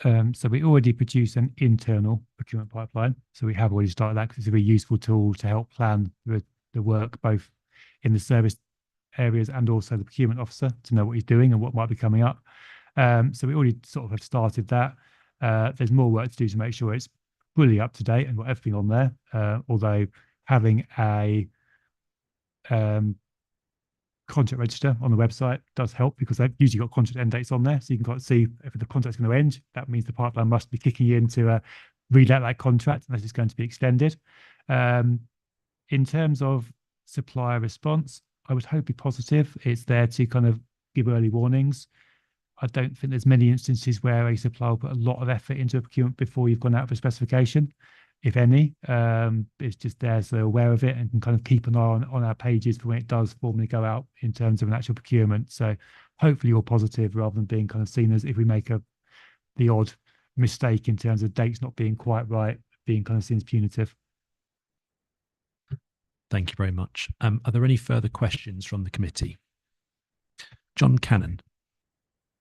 So we already produce an internal procurement pipeline. So we have already started that because it's a very useful tool to help plan the work both in the service areas and also the procurement officer to know what he's doing and what might be coming up. So we already sort of have started that. There's more work to do to make sure it's fully up to date and got everything on there. Although having a contract register on the website does help because they've usually got contract end dates on there, so you can see if the contract's going to end. That means the pipeline must be kicking in to relet that contract unless it's going to be extended. In terms of supplier response, I would hope be positive. It's there to kind of give early warnings. I don't think there's many instances where a supplier will put a lot of effort into a procurement before you've gone out for a specification, if any. It's just there so they're aware of it and can kind of keep an eye on our pages for when it does formally go out in terms of an actual procurement. So hopefully all positive rather than being kind of seen as if we make the odd mistake in terms of dates not being quite right, being kind of seen as punitive. Thank you very much. Are there any further questions from the committee? John Cannon.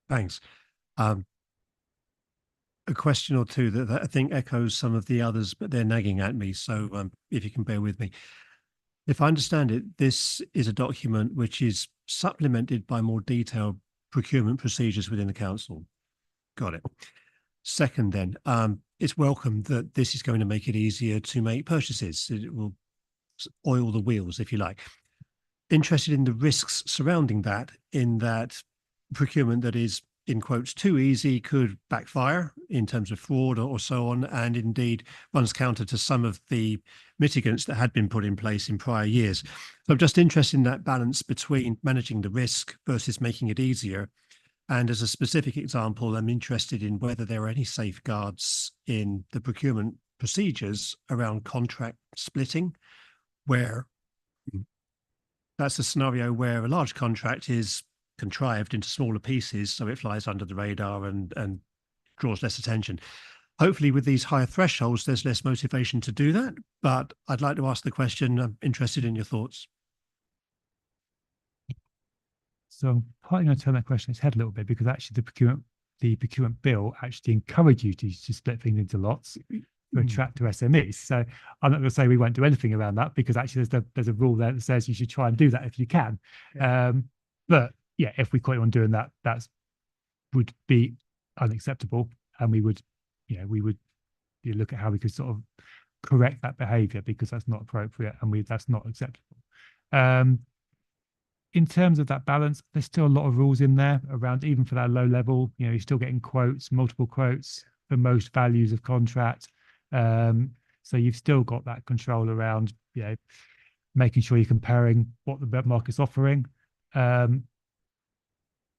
Thanks. A question or two that I think echoes some of the others, but they're nagging at me. So if you can bear with me. If I understand it, this is a document which is supplemented by more detailed procurement procedures within the council. Got it. Second, then, it's welcome that this is going to make it easier to make purchases. It will oil the wheels, if you like. Interested in the risks surrounding that, in that procurement that is, in quotes, too easy could backfire in terms of fraud or so on, and indeed runs counter to some of the mitigants that had been put in place in prior years. So I'm just interested in that balance between managing the risk versus making it easier. And as a specific example, I'm interested in whether there are any safeguards in the procurement procedures around contract splitting, where that's a scenario where a large contract is contrived into smaller pieces so it flies under the radar and draws less attention. Hopefully with these higher thresholds, there's less motivation to do that. But I'd like to ask the question. I'm interested in your thoughts. So I'm partly going to turn that question its head a little bit because actually the procurement bill actually encouraged you to split things into lots to attract to SMEs. So I'm not going to say we won't do anything around that because actually there's a rule there that says you should try and do that if you can. Yeah. But yeah, if we quite on doing that, that would be unacceptable, and we would look at how we could sort of correct that behaviour because that's not appropriate and that's not acceptable. In terms of that balance, there's still a lot of rules in there around, even for that low level. You're still getting quotes, multiple quotes for most values of contract. So you've still got that control around, making sure you're comparing what the market's offering.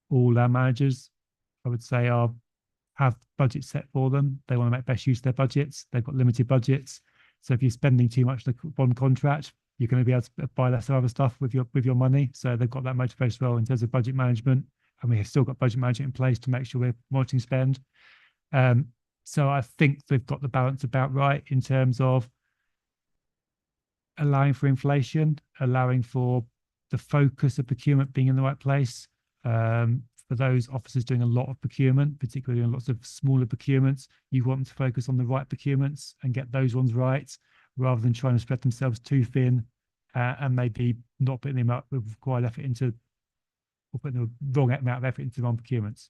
All our managers, I would say, have budgets set for them. They want to make best use of their budgets. They've got limited budgets. So if you're spending too much on one contract, you're going to be able to buy less of other stuff with your money. So they've got that motivation as well in terms of budget management. And we have still got budget management in place to make sure we're monitoring spend. So I think they've got the balance about right in terms of allowing for inflation, allowing for the focus of procurement being in the right place. For those officers doing a lot of procurement, particularly on lots of smaller procurements, you want them to focus on the right procurements and get those ones right, rather than trying to spread themselves too thin and maybe not putting them up with required effort into, or putting the wrong amount of effort into the wrong procurements.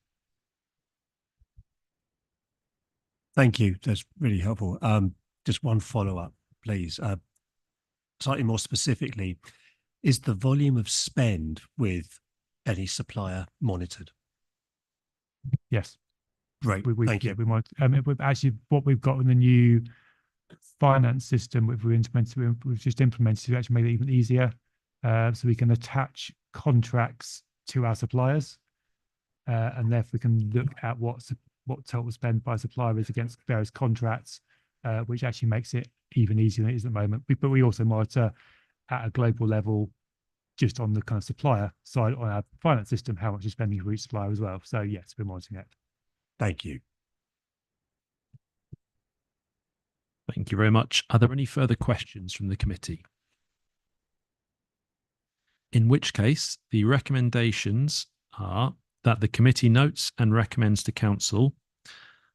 Thank you. That's really helpful. Just one follow-up, please. Slightly more specifically, is the volume of spend with any supplier monitored? Yes. Great. Thank you. We might. Actually, what we've got in the new finance system we've just implemented to actually make it even easier, so we can attach contracts to our suppliers, and therefore we can look at what total spend by supplier is against various contracts, which actually makes it even easier than it is at the moment. But we also monitor at a global level, just on the kind of supplier side on our finance system, how much you're spending for each supplier as well. So yes, we're monitoring it. Thank you. Thank you very much. Are there any further questions from the committee? In which case, the recommendations are that the committee notes and recommends to council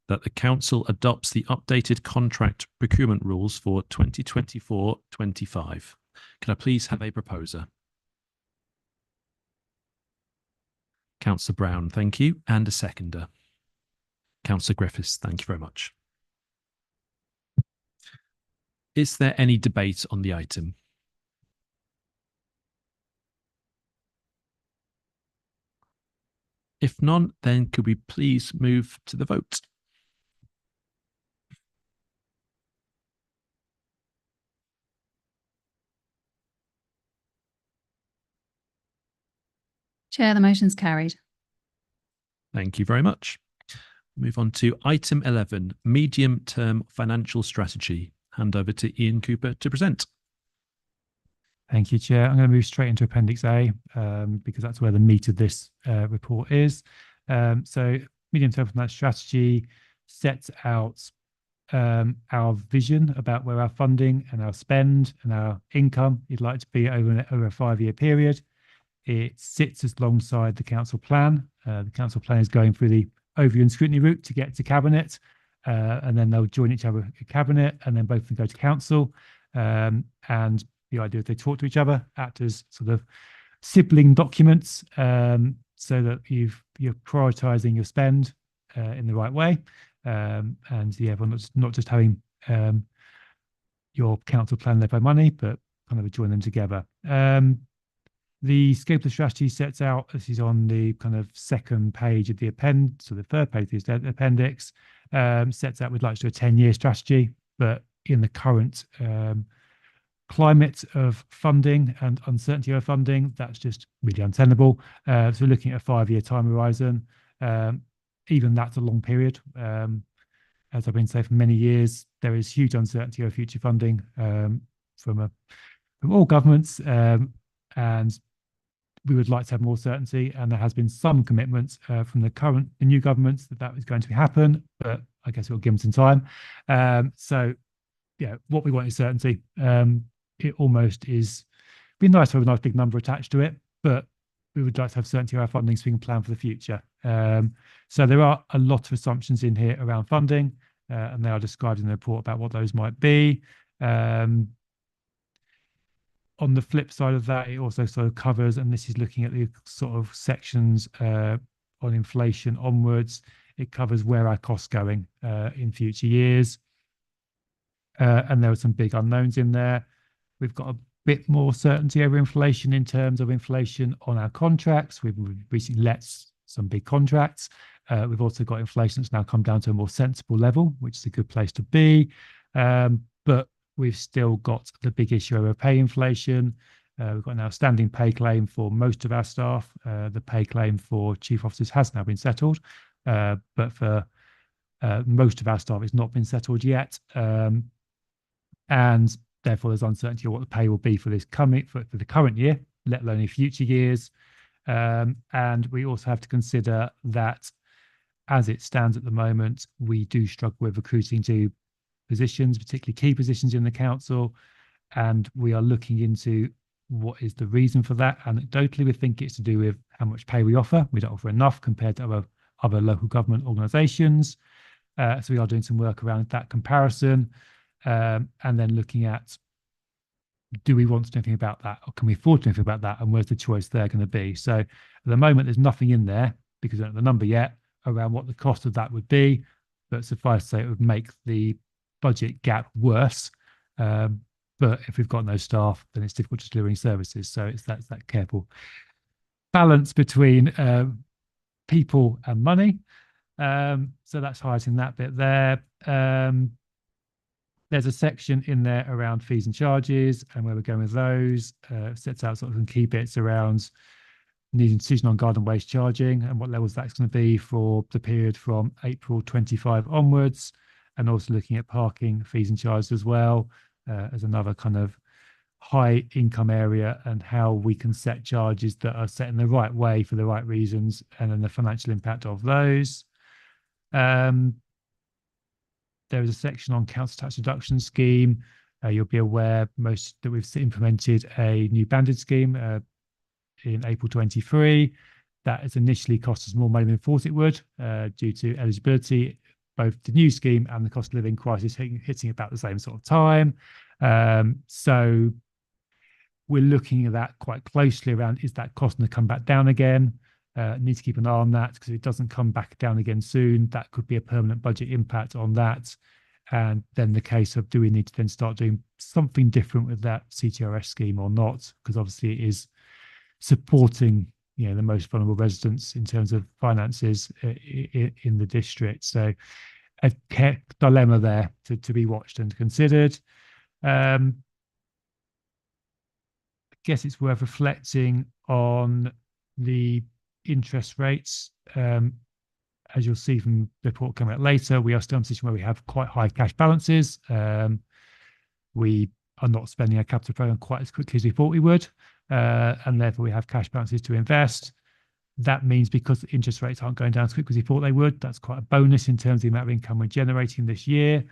that the council adopts the updated contract procurement rules for 2024-25. Can I please have a proposer? Councillor Brown, thank you. And a seconder. Councillor Griffiths, thank you very much. Is there any debate on the item? If none, then could we please move to the vote? Chair, the motion's carried. Thank you very much. Move on to item 11, medium-term financial strategy. Hand over to Ian Cooper to present. Thank you, Chair. I'm going to move straight into Appendix A, because that's where the meat of this report is. So medium-term financial strategy sets out our vision about where our funding and our spend and our income is likely to be over a 5-year period. It sits alongside the council plan. The council plan is going through the overview and scrutiny route to get to cabinet, and then they'll join each other at cabinet, and then both of them go to council. And the idea is they talk to each other, act as sort of sibling documents, so that you're prioritising your spend in the right way, and yeah, everyone not just having your council plan led by money, but kind of join them together. The scope of the strategy sets out, this is on the kind of second page of the so the third page of the appendix, sets out we'd like to do a 10-year strategy, but in the current climate of funding and uncertainty of funding, that's just really untenable. So we're looking at a 5-year time horizon. Even that's a long period. As I've been saying for many years, there is huge uncertainty of future funding from all governments, and we would like to have more certainty, and there has been some commitments from the new governments that is going to happen, but I guess we'll give them some time. So yeah, what we want is certainty. It almost is be nice to have a nice big number attached to it, but we would like to have certainty of our funding so we can plan for the future. So there are a lot of assumptions in here around funding, and they are described in the report about what those might be. On the flip side of that, it also sort of covers, and this is looking at the sort of sections on inflation onwards, it covers where our costs going in future years. And there are some big unknowns in there. We've got a bit more certainty over inflation in terms of inflation on our contracts. We've recently let some big contracts. We've also got inflation that's now come down to a more sensible level, which is a good place to be. But we've still got the big issue over pay inflation. We've got an outstanding pay claim for most of our staff. The pay claim for chief officers has now been settled, but for most of our staff it's not been settled yet. And therefore there's uncertainty of what the pay will be for this for the current year, let alone in future years. And we also have to consider that as it stands at the moment, we do struggle with recruiting to positions, particularly key positions in the council, and we are looking into what is the reason for that. Anecdotally, we think it's to do with how much pay we offer. We don't offer enough compared to other local government organisations. So we are doing some work around that comparison, and then looking at, do we want to do anything about that, or can we afford to do anything about that, and where's the choice there going to be? So at the moment, there's nothing in there because we don't have the number yet around what the cost of that would be, but suffice to say it would make the budget gap worse. But if we've got no staff, then it's difficult to delivering services. So it's that careful balance between people and money. So that's highlighting that bit there. There's a section in there around fees and charges and where we're going with those. Sets out sort of some key bits around needing decision on garden waste charging and what levels that's going to be for the period from April 25 onwards, and also looking at parking fees and charges as well as another kind of high income area, and how we can set charges that are set in the right way for the right reasons, and then the financial impact of those. There is a section on council tax reduction scheme. You'll be aware that we've implemented a new banded scheme in April 23. That has initially cost us more money than we thought it would due to eligibility, both the new scheme and the cost of living crisis hitting about the same sort of time. So we're looking at that quite closely around, is that cost going to come back down again? Need to keep an eye on that, because if it doesn't come back down again soon, that could be a permanent budget impact on that. And then the case of, do we need to then start doing something different with that CTRS scheme or not? Because obviously it is supporting, you know, the most vulnerable residents in terms of finances in the district. So a dilemma there to be watched and considered. I guess it's worth reflecting on the interest rates. As you'll see from the report coming out later, we are still in a position where we have quite high cash balances. We are not spending our capital program quite as quickly as we thought we would, and therefore we have cash balances to invest. That means because interest rates aren't going down as quickly as we thought they would, that's quite a bonus in terms of the amount of income we're generating this year.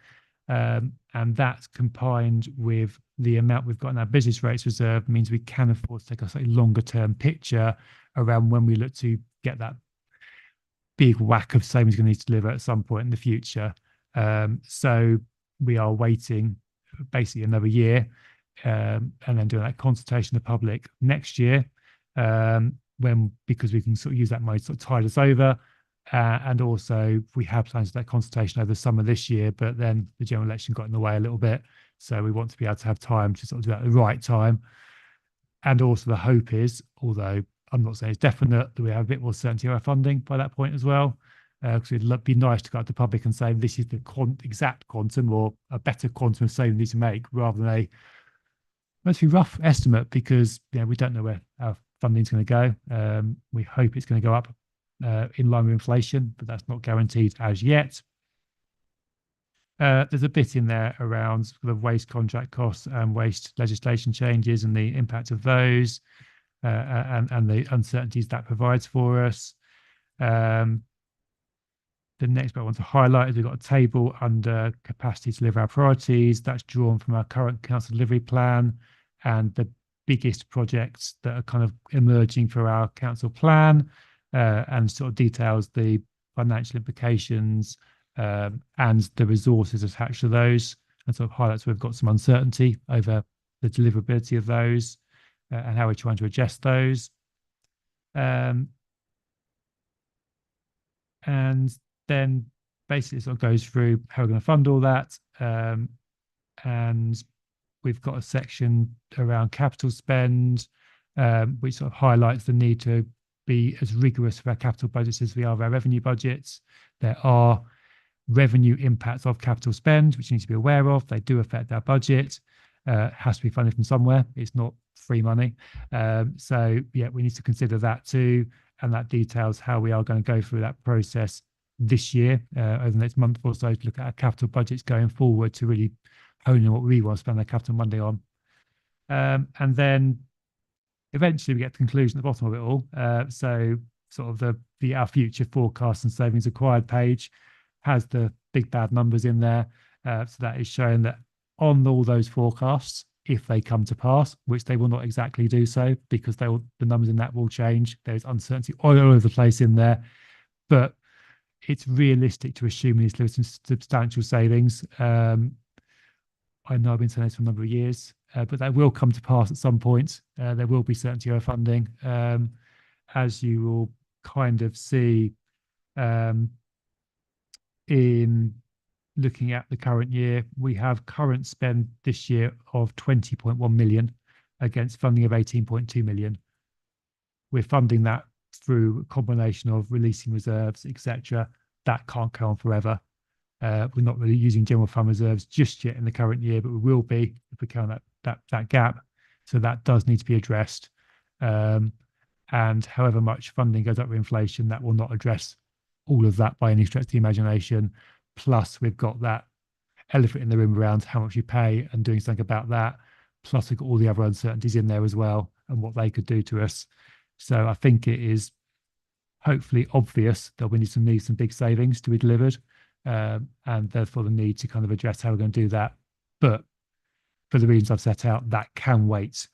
And that combined with the amount we've got in our business rates reserve means we can afford to take a slightly longer term picture around when we look to get that big whack of savings we're going to need to deliver at some point in the future. So we are waiting basically another year and then doing that consultation to the public next year, because we can sort of use that money to sort of tide us over. And also we have plans for that consultation over the summer this year, but then the general election got in the way a little bit. So we want to be able to have time to sort of do that at the right time. And also the hope is, although I'm not saying it's definite, that we have a bit more certainty of our funding by that point as well. Because it'd be nice to go out to the public and say this is the exact quantum or a better quantum of saving we need to make, rather than a mostly rough estimate, because we don't know where our funding is going to go. We hope it's going to go up in line with inflation, but that's not guaranteed as yet. There's a bit in there around the waste contract costs and waste legislation changes and the impact of those, and the uncertainties that provides for us. The next bit I want to highlight is we've got a table under capacity to deliver our priorities. That's drawn from our current council delivery plan and the biggest projects that are kind of emerging for our council plan, and sort of details the financial implications and the resources attached to those, and sort of highlights we've got some uncertainty over the deliverability of those and how we're trying to adjust those. And then basically sort of goes through how we're going to fund all that. And we've got a section around capital spend, which sort of highlights the need to be as rigorous with our capital budgets as we are with our revenue budgets. There are revenue impacts of capital spend, which you need to be aware of. They do affect our budget. Has to be funded from somewhere. It's not free money. So yeah, we need to consider that too. And that details how we are going to go through that process this year, over the next month or so, to look at our capital budgets going forward, to really hone in what we want to spend our capital money on. And then eventually we get the conclusion at the bottom of it all. So sort of our future forecasts and savings required page has the big bad numbers in there. So that is showing that on all those forecasts, if they come to pass, which they will not exactly do so, because the numbers in that will change. There's uncertainty all over the place in there, but it's realistic to assume these some substantial savings. I know I've been saying this for a number of years, but that will come to pass at some point. There will be certainty of funding, as you will kind of see in looking at the current year. We have current spend this year of 20.1 million against funding of 18.2 million. We're funding that through a combination of releasing reserves, etc. That can't go on forever. We're not really using general fund reserves just yet in the current year, but we will be if we count that gap. So that does need to be addressed. And however much funding goes up with inflation, that will not address all of that by any stretch of the imagination. Plus, we've got that elephant in the room around how much you pay and doing something about that. Plus, we've got all the other uncertainties in there as well and what they could do to us. So I think it is hopefully obvious that we need some big savings to be delivered, and therefore the need to kind of address how we're going to do that. But for the reasons I've set out, that can wait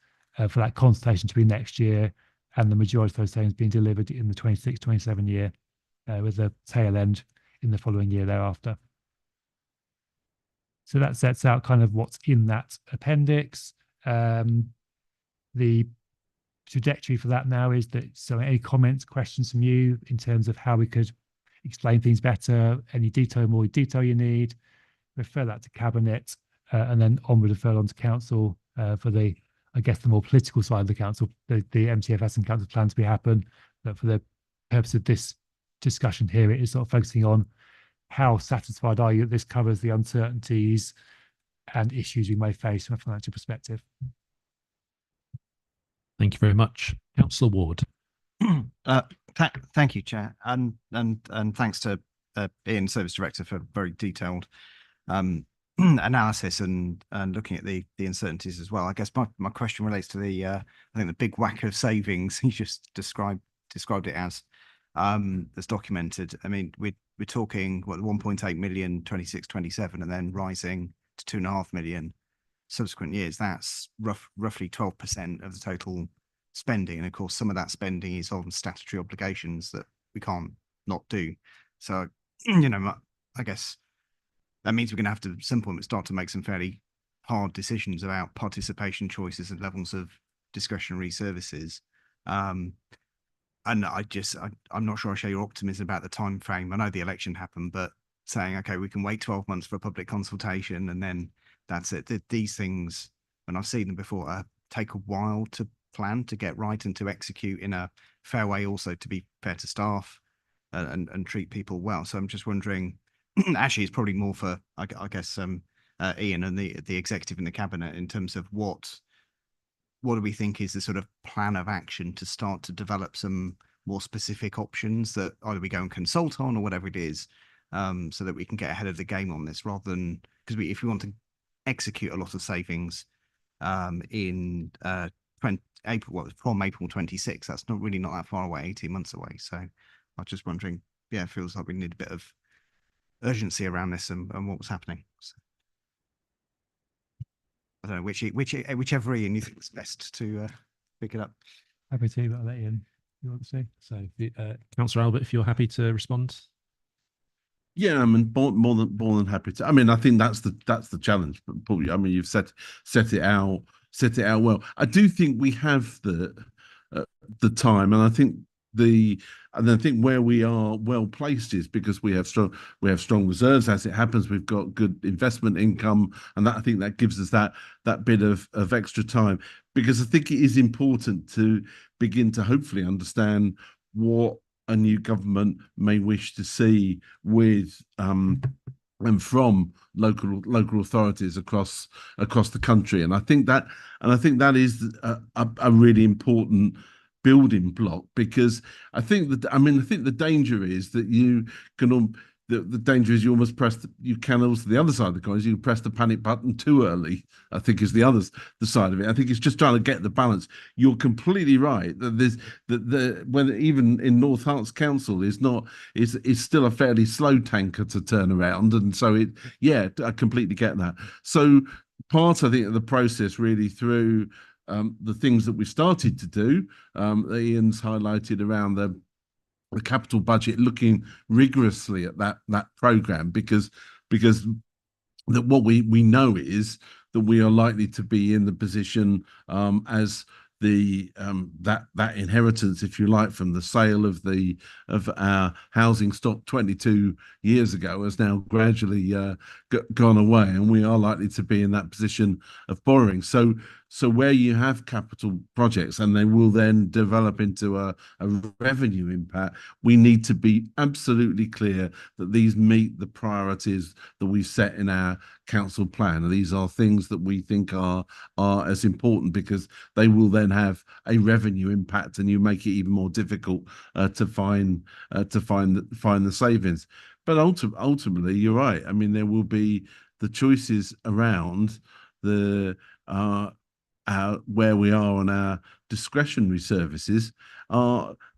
for that consultation to be next year, and the majority of those savings being delivered in the 26-27 year, with the tail end in the following year thereafter. So that sets out kind of what's in that appendix. The trajectory for that now is that, so any comments, questions from you in terms of how we could explain things better, any more detail you need, refer that to cabinet, and then onward refer on to council for the, I guess, the more political side of the council, the MTFS and council plan to be happen. But for the purpose of this discussion here, it is sort of focusing on how satisfied are you that this covers the uncertainties and issues we may face from a financial perspective. Thank you very much. Councillor Ward. Thank you, Chair, and thanks to Ian, Service Director, for very detailed analysis and looking at the uncertainties as well. I guess my question relates to I think the big whack of savings you just described it as documented. I mean, we're talking what, 1.8 million 26-27, and then rising to 2.5 million subsequent years. That's roughly 12% of the total spending, and of course some of that spending is on statutory obligations that we can't not do. So I guess that means we're going to have to at some point start to make some fairly hard decisions about participation choices and levels of discretionary services. And I'm not sure I share your optimism about the time frame. I know the election happened, but saying, okay, we can wait 12 months for a public consultation and then that's it. These things, when I've seen them before, take a while to plan, to get right, and to execute in a fair way, also to be fair to staff and treat people well. So I'm just wondering, actually, it's probably more for, I guess, Ian and the executive and the cabinet in terms of what do we think is the sort of plan of action to start to develop some more specific options that either we go and consult on or whatever it is, so that we can get ahead of the game on this, rather than, because if we want to execute a lot of savings in April, from April 26, that's not that far away, 18 months away. So I was just wondering, it feels like we need a bit of urgency around this and what was happening. So, I don't know whichever Ian you think is best to pick it up. Happy to, but I'll let Ian, you want to say? So, Councillor Albert, if you're happy to respond. Yeah, I mean, more than happy to. I mean, I think that's the challenge. But probably, I mean, you've set it out well. I do think we have the time, and I think where we are well placed is because we have strong reserves. As it happens, we've got good investment income, and I think that gives us that bit of extra time, because I think it is important to begin to hopefully understand what a new government may wish to see with and from local authorities across the country. And I think that is a really important building block, because I think the danger is that you can the danger is you almost you can also, the other side of the coin is you press the panic button too early, I think, is the side of it. I think it's just trying to get the balance. You're completely right that when even in North Herts Council is still a fairly slow tanker to turn around, and so I completely get that. So part, I think, of the process really through the things that we started to do, Ian's highlighted around the capital budget, looking rigorously at that program, because that what we know is that we are likely to be in the position as the that inheritance, if you like, from the sale of our housing stock 22 years ago has now gradually gone away, and we are likely to be in that position of borrowing. So so where you have capital projects and they will then develop into a revenue impact, we need to be absolutely clear that these meet the priorities that we've set in our council plan. And these are things that we think are as important, because they will then have a revenue impact, and you make it even more difficult to find the savings. But ultimately, you're right. I mean, there will be the choices around the where we are on our discretionary services.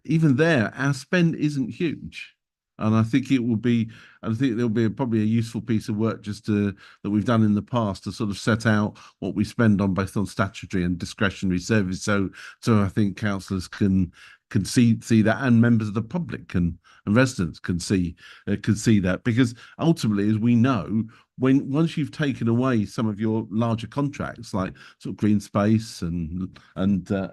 Even there, our spend isn't huge. And I think it will be, I think there'll be probably a useful piece of work just that we've done in the past to sort of set out what we spend on both on statutory and discretionary service. So I think councillors can see that, and members of the public and residents can see that, because ultimately, as we know, once you've taken away some of your larger contracts like sort of green space and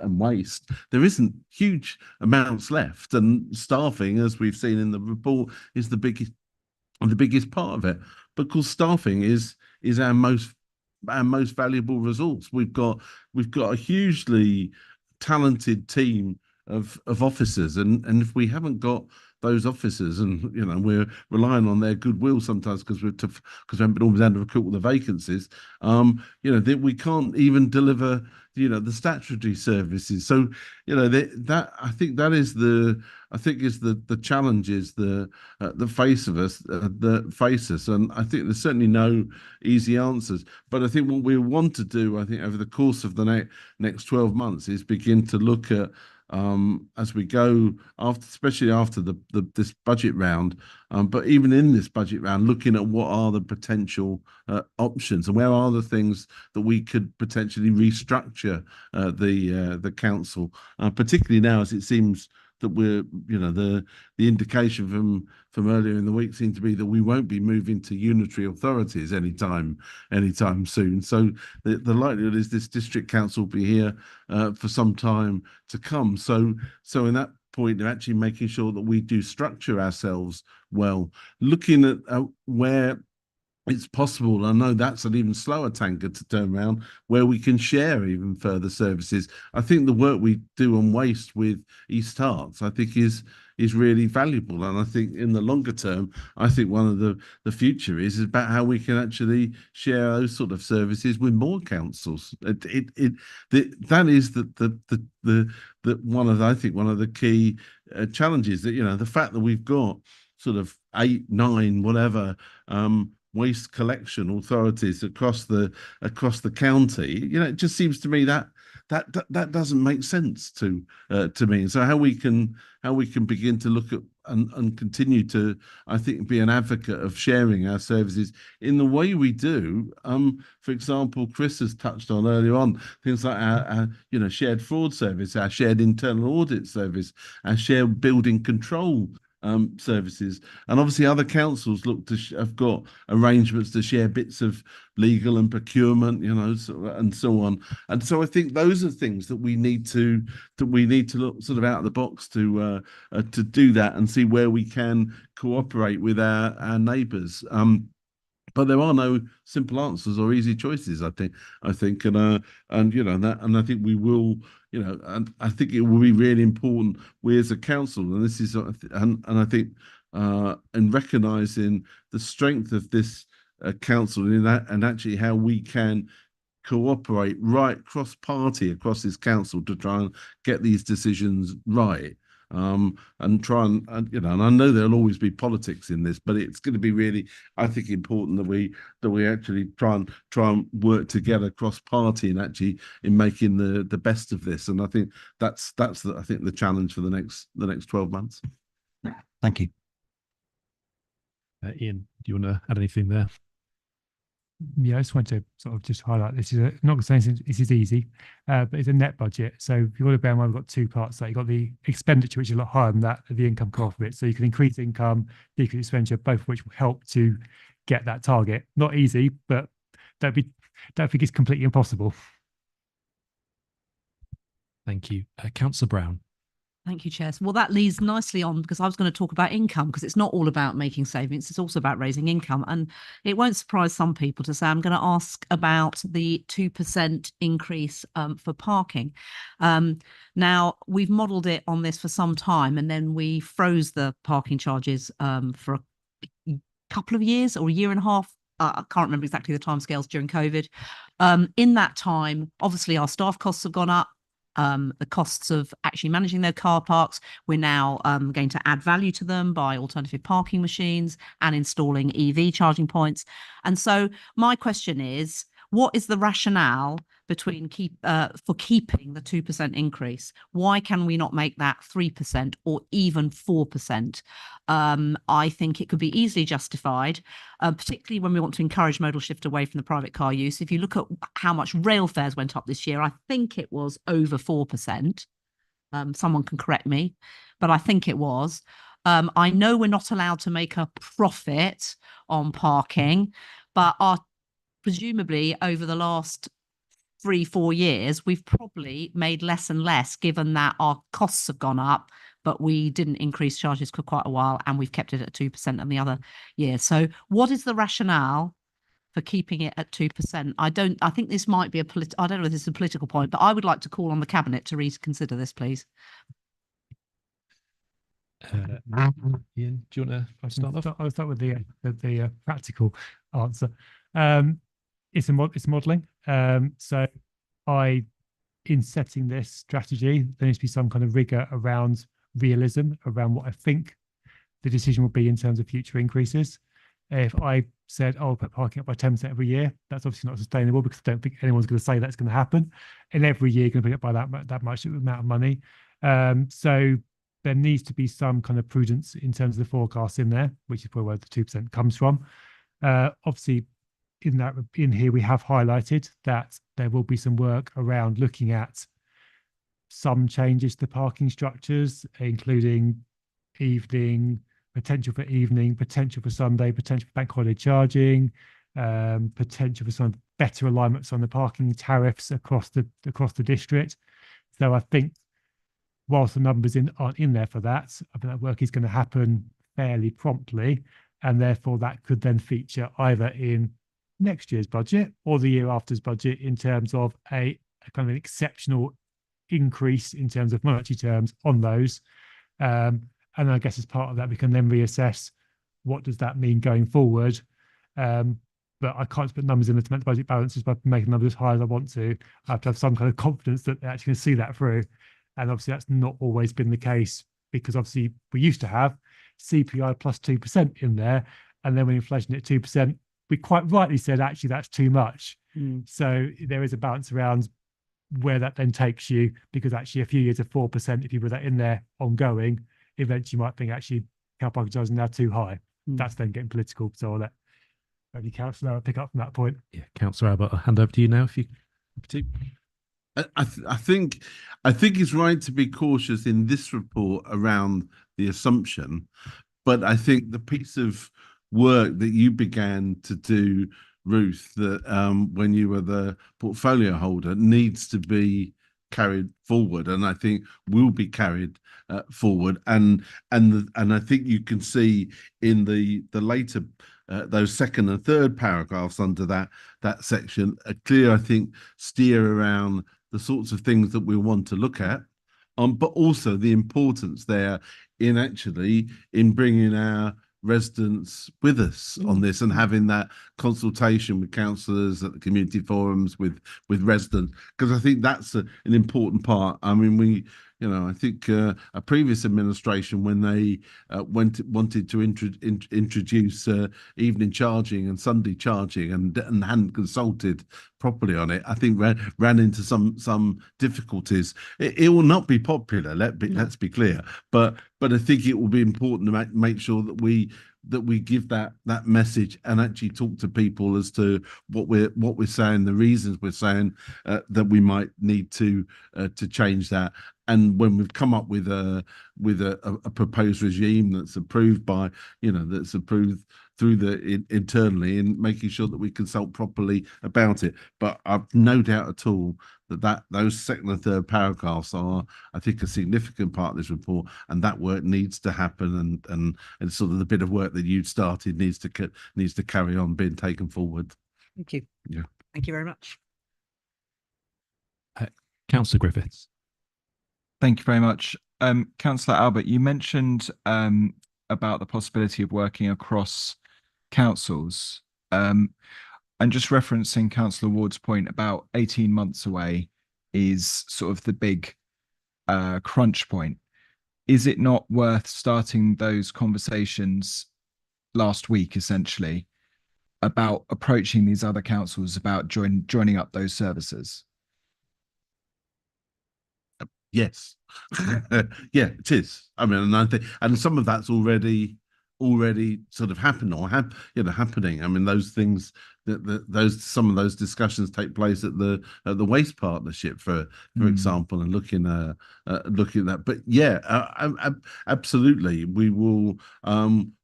waste, there isn't huge amounts left, and staffing, as we've seen in the report, is the biggest part of it. Because staffing is our most valuable resource. We've got a hugely talented team of officers, and if we haven't got those officers, and we're relying on their goodwill sometimes because we haven't been always able to recruit all the vacancies, that we can't even deliver the statutory services. So that I think that is the challenge is the face of us that face us, and I think there's certainly no easy answers. But I think what we want to do, I think over the course of the next 12 months, is begin to look at, as we go especially after this budget round, but even in this budget round, looking at what are the potential options, and where are the things that we could potentially restructure the council, particularly now as it seems that we're, the indication from earlier in the week seemed to be that we won't be moving to unitary authorities anytime soon. So the likelihood is this district council will be here for some time to come. So in that point of actually making sure that we do structure ourselves well, looking at where it's possible. I know that's an even slower tanker to turn around, where we can share even further services. I think the work we do on waste with East Herts, I think is really valuable. And I think in the longer term, I think one of the future is about how we can actually share those sort of services with more councils. That is one of the key challenges, that the fact that we've got sort of 8, 9, whatever waste collection authorities across the county, it just seems to me that doesn't make sense to me. So how we can begin to look at and continue to, I think, be an advocate of sharing our services in the way we do. For example, Chris has touched on earlier on things like our shared fraud service, our shared internal audit service, our shared building control services, and obviously other councils look to have got arrangements to share bits of legal and procurement, and so on. And so I think those are things that we need to look sort of out of the box to do that and see where we can cooperate with our neighbours. But there are no simple answers or easy choices, I think, and I think we will, and I think it will be really important, we as a council, and this is, and I think, in recognising the strength of this council in that, and actually how we can cooperate right cross-party across this council to try and get these decisions right. And try and and I know there'll always be politics in this, but it's going to be really, I think, important that we actually try and work together cross party and actually in making the best of this. And I think that's the challenge for the next 12 months. Thank you. Ian, do you want to add anything there? Yeah, I just want to sort of just highlight this is not saying this is easy, but it's a net budget. So you've got to bear in mind we've got 2 parts. Like you've got the expenditure, which is a lot higher than that, the income core of it. So you can increase income, decrease expenditure, both of which will help to get that target. Not easy, but don't think it's completely impossible. Thank you, Councillor Brown. Thank you, Chair. Well, that leads nicely on, because I was going to talk about income, because it's not all about making savings, it's also about raising income. And it won't surprise some people to say I'm going to ask about the 2% increase for parking. Now, we've modelled it on this for some time, and then we froze the parking charges for a couple of years or a year and a half. I can't remember exactly the timescales during COVID. In that time, obviously, our staff costs have gone up. The costs of actually managing their car parks. We're now going to add value to them by alternative parking machines and installing EV charging points. And so my question is, what is the rationale between for keeping the 2% increase? Why can we not make that 3% or even 4%? I think it could be easily justified, particularly when we want to encourage modal shift away from the private car use. If you look at how much rail fares went up this year, I think it was over 4%. Someone can correct me, but I think it was. I know we're not allowed to make a profit on parking, but presumably over the last 3-4 years, we've probably made less and less, given that our costs have gone up, but we didn't increase charges for quite a while, and we've kept it at 2% in the other year. So what is the rationale for keeping it at 2%? I think this might be I don't know if this is a political point, but I would like to call on the Cabinet to reconsider this, please. Ian, do you want to start off? I'll start with the practical answer. It's modelling. So in setting this strategy, there needs to be some kind of rigor around realism, around what I think the decision will be in terms of future increases. If I said, oh, I'll put parking up by 10% every year, that's obviously not sustainable, because I don't think anyone's going to say that's going to happen. And every year you're going to bring it by that much amount of money. So there needs to be some kind of prudence in terms of the forecast in there, which is probably where the 2% comes from. Obviously, in here we have highlighted that there will be some work around looking at some changes to parking structures, including potential for Sunday, potential for bank holiday charging, potential for some better alignments on the parking tariffs across the district. So I think whilst the numbers aren't in there for that, I think that work is going to happen fairly promptly, and therefore that could then feature either in next year's budget or the year after's budget in terms of a kind of an exceptional increase in terms of monetary terms on those. And I guess as part of that, we can then reassess what does that mean going forward. But I can't put numbers in to make the budget balances by making numbers as high as I want to. I have to have some kind of confidence that they're actually going to see that through. And obviously that's not always been the case, because obviously we used to have CPI plus 2% in there. And then when inflation hit 2%, we quite rightly said, actually, that's too much. So there is a balance around where that then takes you, because actually a few years of 4%, if you put that in there ongoing, eventually you might think actually car parking charges are now too high. That's then getting political. So I'll let only Councillor pick up from that point. Yeah, Councillor Albert, I'll hand over to you now if you. I think it's right to be cautious in this report around the assumption, but I think the piece of work that you began to do, Ruth, that when you were the portfolio holder, needs to be carried forward, and I think will be carried forward. And I think you can see in the later those second and third paragraphs under that section a clear, I think, steer around the sorts of things that we want to look at, but also the importance there in bringing our residents with us on this and having that consultation with councillors at the community forums with residents, because I think that's an important part. I mean, I think a previous administration, when they wanted to introduce evening charging and Sunday charging and hadn't consulted properly on it, I think ran into some difficulties. It will not be popular. Let's be clear, but I think it will be important to make sure that we give that message and actually talk to people as to what we're saying, the reasons we're saying that we might need to change that. and when we've come up with a proposed regime that's approved by, that's approved through the internally, and making sure that we consult properly about it. But I've no doubt at all that those second and third paragraphs are, I think, a significant part of this report, and that work needs to happen, and sort of the bit of work that you'd started needs to carry on being taken forward. Thank you. Yeah. Thank you very much. Councillor Griffiths. Thank you very much. Councillor Albert, you mentioned about the possibility of working across councils. And just referencing Councillor Ward's point about 18 months away is sort of the big crunch point. Is it not worth starting those conversations last week, essentially, about approaching these other councils about joining up those services? Yes. Yeah, it is. I mean, and I think, and some of that's already sort of happened or happening. I mean, those things some of those discussions take place at the waste partnership, for example, and looking at that. But yeah, absolutely, we will.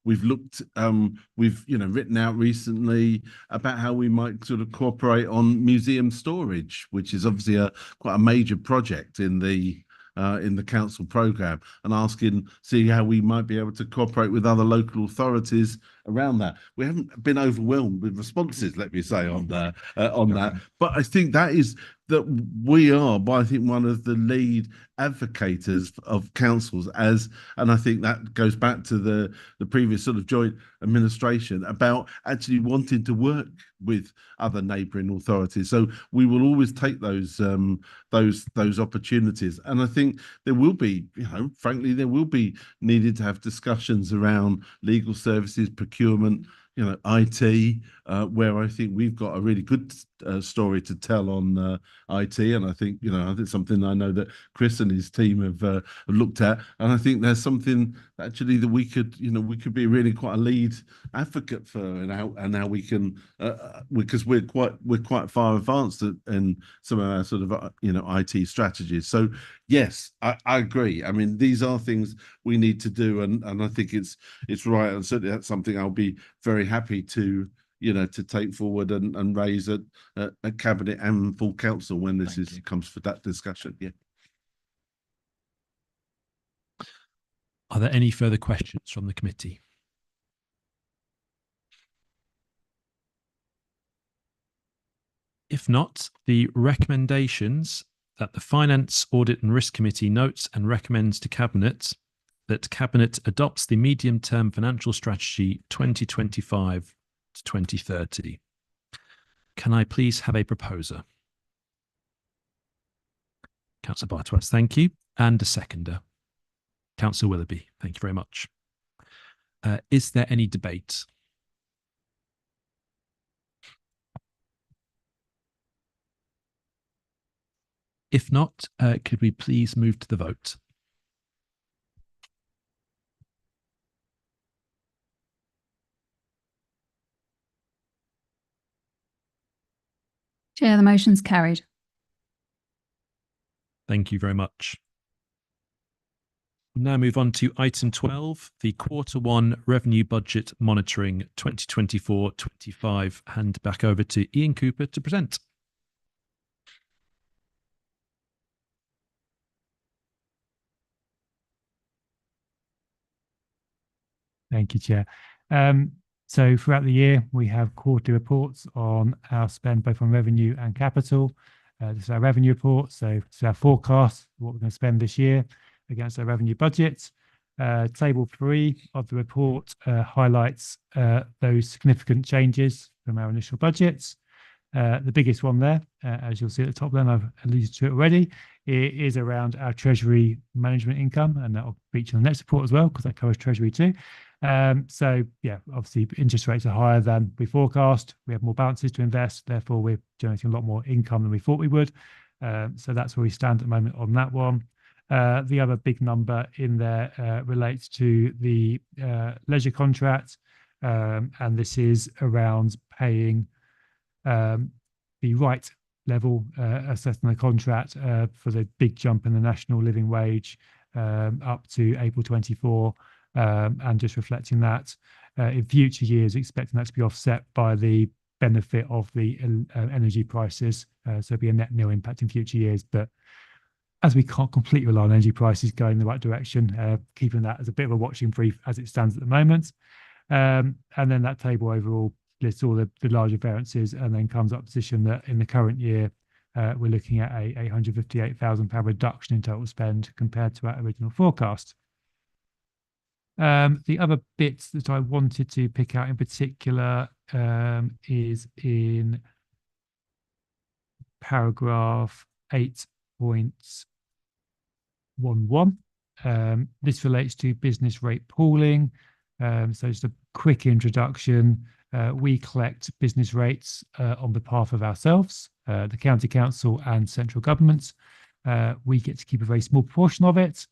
We've looked. We've written out recently about how we might sort of cooperate on museum storage, which is obviously quite a major project in the council programme, and see how we might be able to cooperate with other local authorities around that. We haven't been overwhelmed with responses, let me say, on that. But I think that we are, I think, one of the lead advocates of councils, and I think that goes back to the previous sort of joint administration about actually wanting to work with other neighbouring authorities. So we will always take those opportunities, and I think there will be, frankly, there will be needed to have discussions around legal services, procurement, IT, where I think we've got a really good story to tell on IT, and I think something I know that Chris and his team have looked at, and I think there's something actually that we could be really quite a lead advocate for, and how we can, because we're quite far advanced in some of our sort of IT strategies. So yes, I agree. I mean, these are things we need to do, and I think it's right, and certainly that's something I'll be very happy to take forward and raise at cabinet and full council when this comes for that discussion. Yeah. Are there any further questions from the committee? If not, the recommendations that the Finance, Audit and Risk Committee notes and recommends to Cabinet that Cabinet adopts the medium-term financial strategy 2025 to 2030. Can I please have a proposer? Councillor Bartwatz, thank you. And a seconder. Councillor Willoughby, thank you very much. Is there any debate? If not, could we please move to the vote? Chair, the motion's carried. Thank you very much. We'll now move on to item 12, the Q1 Revenue Budget Monitoring 2024-25. Hand back over to Ian Cooper to present. Thank you, Chair. So throughout the year, we have quarterly reports on our spend, both on revenue and capital. This is our revenue report. So it's our forecast, what we're going to spend this year against our revenue budget. Table 3 of the report highlights those significant changes from our initial budgets. The biggest one there, as you'll see at the top there, I've alluded to it already, it is around our treasury management income, and that will feature on the next report as well, because that covers treasury too. So yeah, obviously interest rates are higher than we forecast. We have more balances to invest, therefore we're generating a lot more income than we thought we would. So that's where we stand at the moment on that one. The other big number in there relates to the leisure contract, and this is around paying the right level assessing the contract for the big jump in the national living wage up to April 24, and just reflecting that in future years, expecting that to be offset by the benefit of the energy prices. So it'll be a net nil impact in future years. But as we can't completely rely on energy prices going in the right direction, keeping that as a bit of a watching brief as it stands at the moment. And then that table overall lists all the larger variances, and then comes up position that in the current year, we're looking at a £858,000 reduction in total spend compared to our original forecast. The other bits that I wanted to pick out in particular is in paragraph 8.11. This relates to business rate pooling. So just a quick introduction. We collect business rates on behalf of ourselves, the county council and central government. We get to keep a very small proportion of it.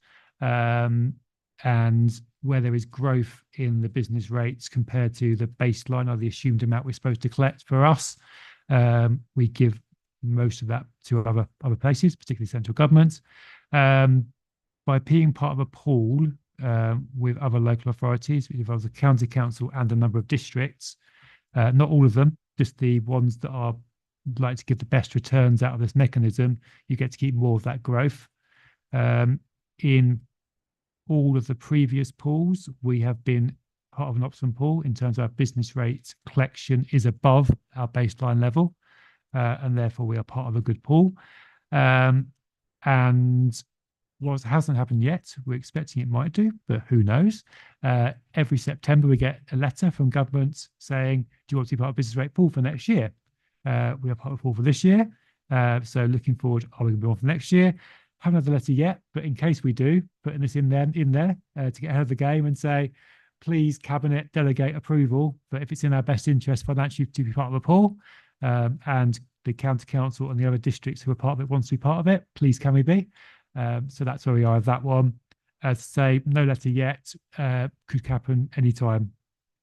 And where there is growth in the business rates compared to the baseline or the assumed amount we're supposed to collect for us, we give most of that to other places, particularly central government. By being part of a pool with other local authorities, which involves the county council and a number of districts, not all of them, just the ones that are like to give the best returns out of this mechanism, you get to keep more of that growth. In all of the previous pools, we have been part of an optimum pool in terms of our business rate collection is above our baseline level, and therefore we are part of a good pool. And what hasn't happened yet, we're expecting it might do, but who knows? Every September we get a letter from government saying, do you want to be part of business rate pool for next year? We are part of the pool for this year. So looking forward, are we going to be on for next year? Haven't had the letter yet, but in case we do, putting this in there to get ahead of the game and say, please, Cabinet, delegate approval. But if it's in our best interest financially to be part of the pool, and the county council and the other districts who are part of it wants to be part of it, please can we be? So that's where we are with that one. As I say, no letter yet. Could happen anytime,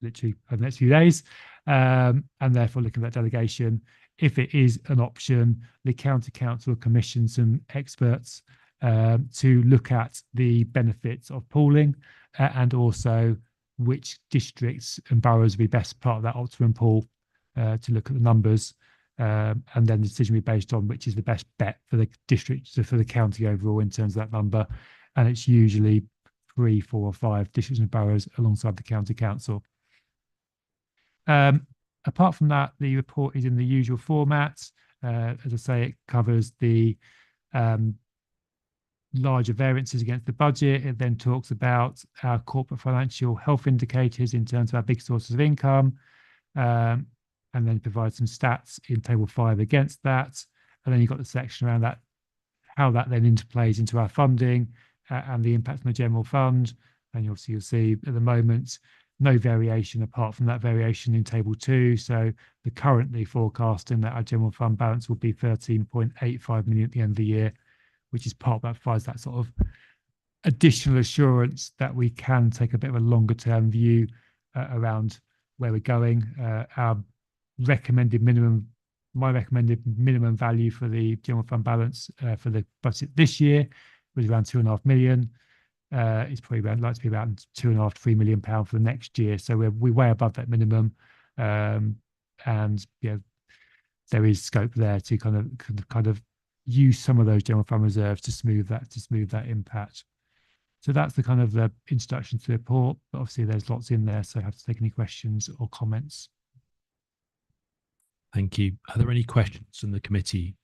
literally over the next few days. And therefore looking at that delegation. If it is an option, the county council commissioned some experts to look at the benefits of pooling and also which districts and boroughs would be best part of that optimum pool to look at the numbers. And then the decision will be based on which is the best bet for the district, so for the county overall in terms of that number. And it's usually 3, 4 or 5 districts and boroughs alongside the county council. Apart from that, the report is in the usual format. As I say, it covers the larger variances against the budget. It then talks about our corporate financial health indicators in terms of our big sources of income, and then provides some stats in table 5 against that. And then you've got the section around that, how that then interplays into our funding and the impact on the general fund. And you'll see at the moment, no variation apart from that variation in table 2. So the currently forecasting that our general fund balance will be 13.85 million at the end of the year, which is part of that, provides that sort of additional assurance that we can take a bit of a longer term view around where we're going. Our recommended minimum, my recommended minimum value for the general fund balance for the budget this year was around 2.5 million. It's probably like to be about 2.5 to £3 million for the next year. So we're way above that minimum, and yeah, there is scope there to kind of use some of those general fund reserves to smooth that impact. So that's the kind of the introduction to the report. But obviously, there's lots in there, so I have to take any questions or comments. Thank you. Are there any questions from the committee?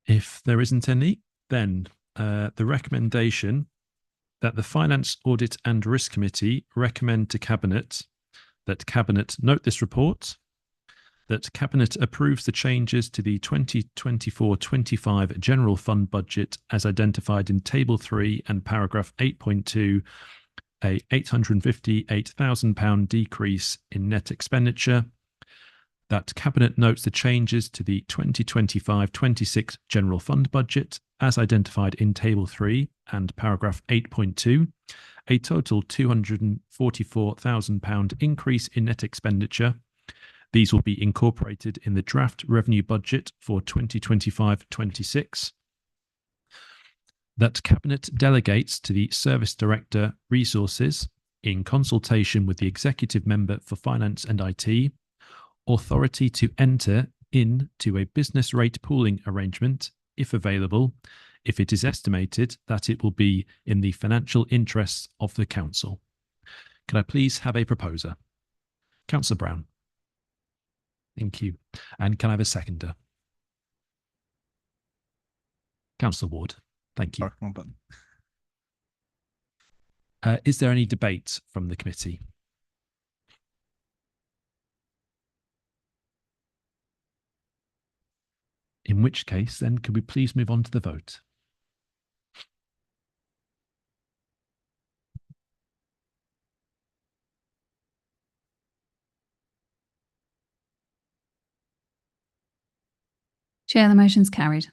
If there isn't any, then the recommendation that the Finance, Audit and Risk Committee recommend to Cabinet that Cabinet note this report, that Cabinet approves the changes to the 2024-25 General Fund budget as identified in Table 3 and paragraph 8.2, a £858,000 decrease in net expenditure, that Cabinet notes the changes to the 2025-26 General Fund budget as identified in Table 3 and paragraph 8.2, a total £244,000 increase in net expenditure. These will be incorporated in the draft revenue budget for 2025-26. That Cabinet delegates to the Service Director resources, in consultation with the Executive Member for Finance and IT, authority to enter into a business rate pooling arrangement, if available, if it is estimated that it will be in the financial interests of the Council. Can I please have a proposer? Councillor Brown. Thank you. And can I have a seconder? Councillor Ward. Thank you. Is there any debate from the committee? In which case, then, could we please move on to the vote? Chair, the motion's carried.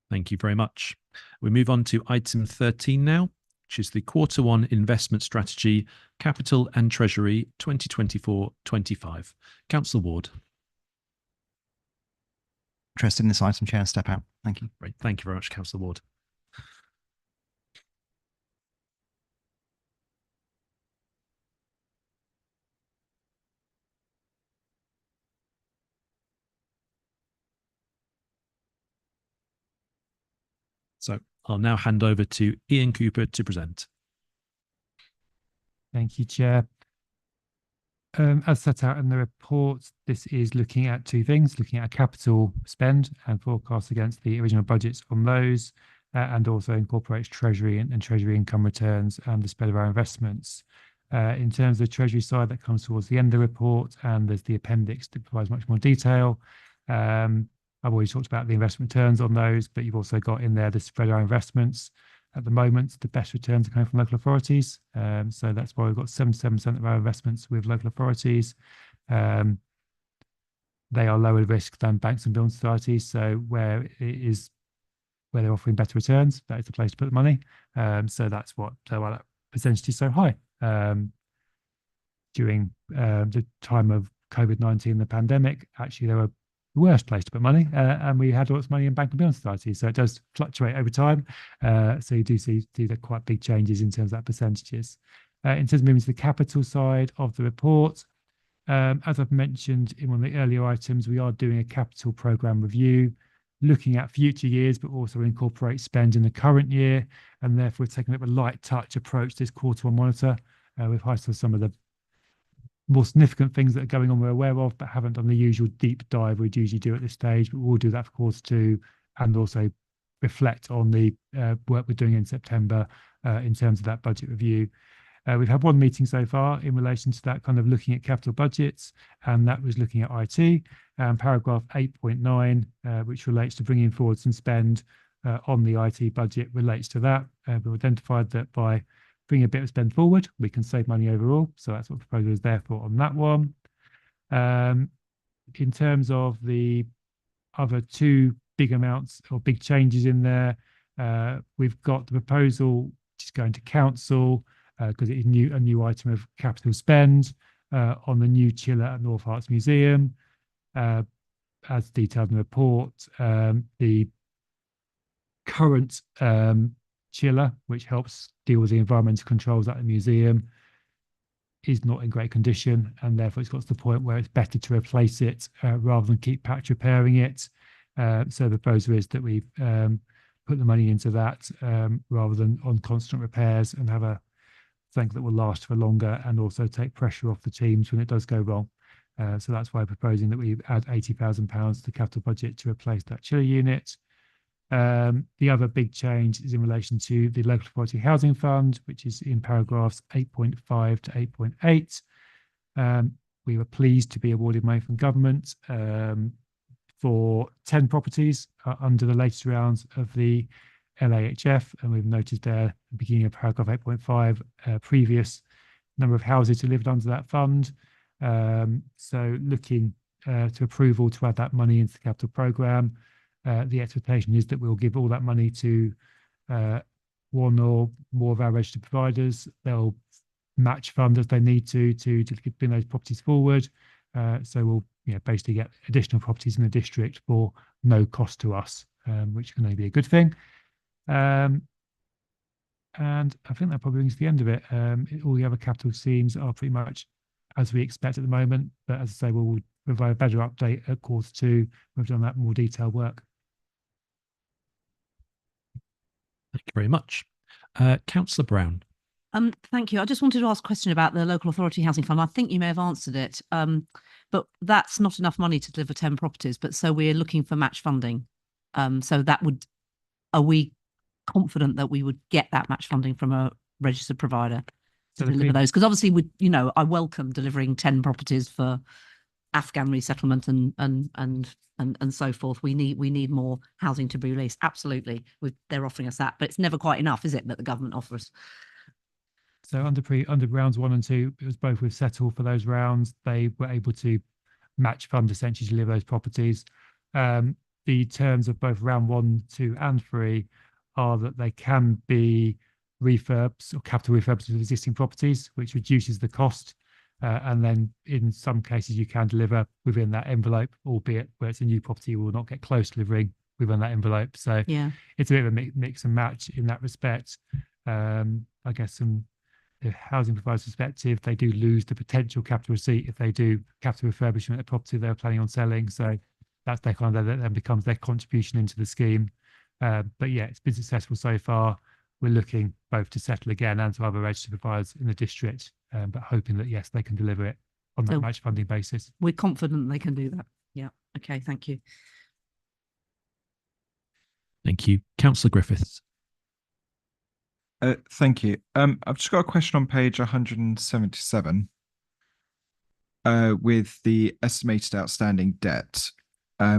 Thank you very much. We move on to item 13 now, which is the Q1 Investment Strategy, Capital and Treasury 2024-25. Councillor Ward. Interested in this item, Chair. Step out. Thank you. Great. Thank you very much, Councillor Ward. So I'll now hand over to Ian Cooper to present. Thank you, Chair. As set out in the report, this is looking at two things, looking at capital spend and forecast against the original budgets on those, and also incorporates Treasury and Treasury income returns and the spread of our investments. In terms of the Treasury side, that comes towards the end of the report, and there's the appendix that provides much more detail. I've already talked about the investment returns on those, but you've also got in there the spread of our investments. At the moment, the best returns are coming from local authorities. So that's why we've got 77% of our investments with local authorities. They are lower risk than banks and building societies. So where they're offering better returns, that is the place to put the money. So that's why that percentage is so high. During the time of COVID-19, the pandemic, actually they were the worst place to put money, and we had lots of money in bank and building societies, so it does fluctuate over time. So you do see that quite big changes in terms of that percentages. In terms of moving to the capital side of the report, as I've mentioned in one of the earlier items, we are doing a capital programme review, looking at future years, but also incorporate spend in the current year, and therefore taking a light touch approach to this Q1 monitor. We've highlighted some of the more significant things that are going on we're aware of, but haven't done the usual deep dive we'd usually do at this stage. But we'll do that for Q2 and also reflect on the work we're doing in September in terms of that budget review. We've had one meeting so far in relation to that, kind of looking at capital budgets, and that was looking at IT. Paragraph 8.9, which relates to bringing forward some spend on the IT budget, relates to that. We've identified that by bringing a bit of spend forward, we can save money overall. So that's what the proposal is there for on that one. In terms of the other two big amounts or big changes in there, we've got the proposal which is going to council because it is a new item of capital spend on the new chiller at North Herts Museum. As detailed in the report, the current chiller, which helps deal with the environmental controls at the museum, is not in great condition, and therefore it's got to the point where it's better to replace it rather than keep patch repairing it. So the proposal is that we put the money into that rather than on constant repairs, and have a thing that will last for longer and also take pressure off the teams when it does go wrong. So that's why I'm proposing that we add £80,000 to the capital budget to replace that chiller unit. The other big change is in relation to the Local Authority Housing Fund, which is in paragraphs 8.5 to 8.8. We were pleased to be awarded money from government for 10 properties under the latest rounds of the LAHF, and we've noted there at the beginning of paragraph 8.5 previous number of houses delivered under that fund. So looking to approval to add that money into the capital programme. The expectation is that we'll give all that money to one or more of our registered providers. They'll match fund as they need to bring those properties forward. So we'll basically get additional properties in the district for no cost to us, which can only be a good thing. And I think that probably brings to the end of it. All the other capital schemes are pretty much as we expect at the moment. But as I say, we'll provide a better update at Q2. We've done that more detailed work. Thank you very much. Councillor Brown. Thank you. I just wanted to ask a question about the local authority housing fund. I think you may have answered it, but that's not enough money to deliver 10 properties. But so we're looking for match funding. So that would, are we confident that we would get that match funding from a registered provider to deliver those? Because obviously, I welcome delivering 10 properties for Afghan resettlement and so forth. We need more housing to be released. Absolutely, they're offering us that, but it's never quite enough, is it? That the government offers. So under rounds 1 and 2, it was both with Settle for those rounds. They were able to match fund essentially to deliver those properties. The terms of both round 1, 2, and 3 are that they can be refurbs or capital refurbs of existing properties, which reduces the cost. And then in some cases you can deliver within that envelope, albeit where it's a new property, you will not get close to delivering within that envelope. So yeah, it's a bit of a mix and match in that respect. I guess from the housing provider's perspective, they do lose the potential capital receipt if they do capital refurbishment of the property they're planning on selling. So that's their kind of, that then becomes their contribution into the scheme. But yeah, it's been successful so far. We're looking both to Settle again and to other registered providers in the district, but hoping that, yes, they can deliver it on that match funding basis. We're confident they can do that. Yeah. Okay. Thank you. Thank you. Councillor Griffiths. Thank you. I've just got a question on page 177 with the estimated outstanding debt. I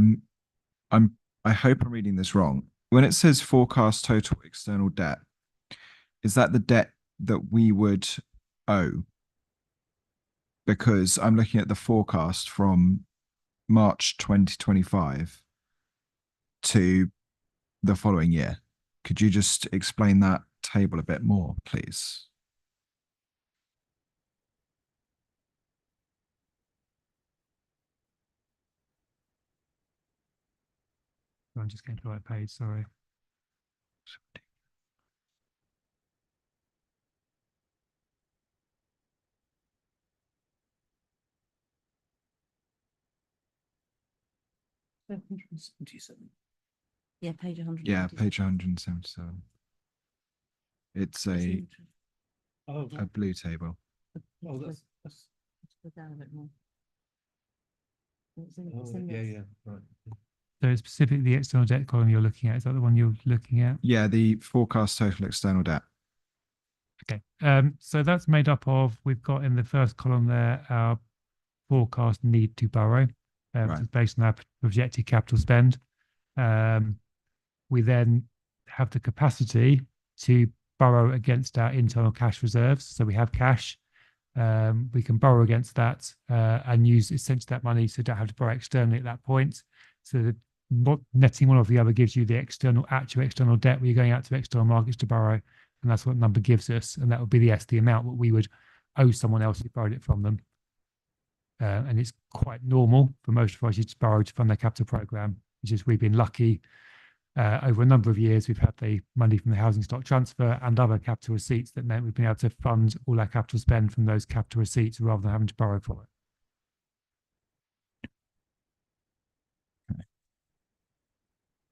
hope I'm reading this wrong. When it says forecast total external debt, is that the debt that we would owe? Because I'm looking at the forecast from March 2025 to the following year. Could you just explain that table a bit more, please? I'm just getting to the right page, sorry. Yeah, page 100. Yeah, page 177. It's a blue table. Oh, that's go down a bit more. yeah, right. So it's specifically the external debt column you're looking at. Is that the one you're looking at? Yeah, the forecast total external debt. Okay. So that's made up of, we've got in the first column there, our forecast need to borrow, which is based on our projected capital spend. We then have the capacity to borrow against our internal cash reserves. So we have cash. We can borrow against that and use essentially that money so don't have to borrow externally at that point. So netting one of the other gives you the actual external debt where you're going out to external markets to borrow. And that's what number gives us. And that would be the amount that we would owe someone else who borrowed it from them. And it's quite normal for most of us to borrow to fund their capital program. It's just we've been lucky over a number of years. We've had the money from the housing stock transfer and other capital receipts that meant we've been able to fund all our capital spend from those capital receipts rather than having to borrow for it.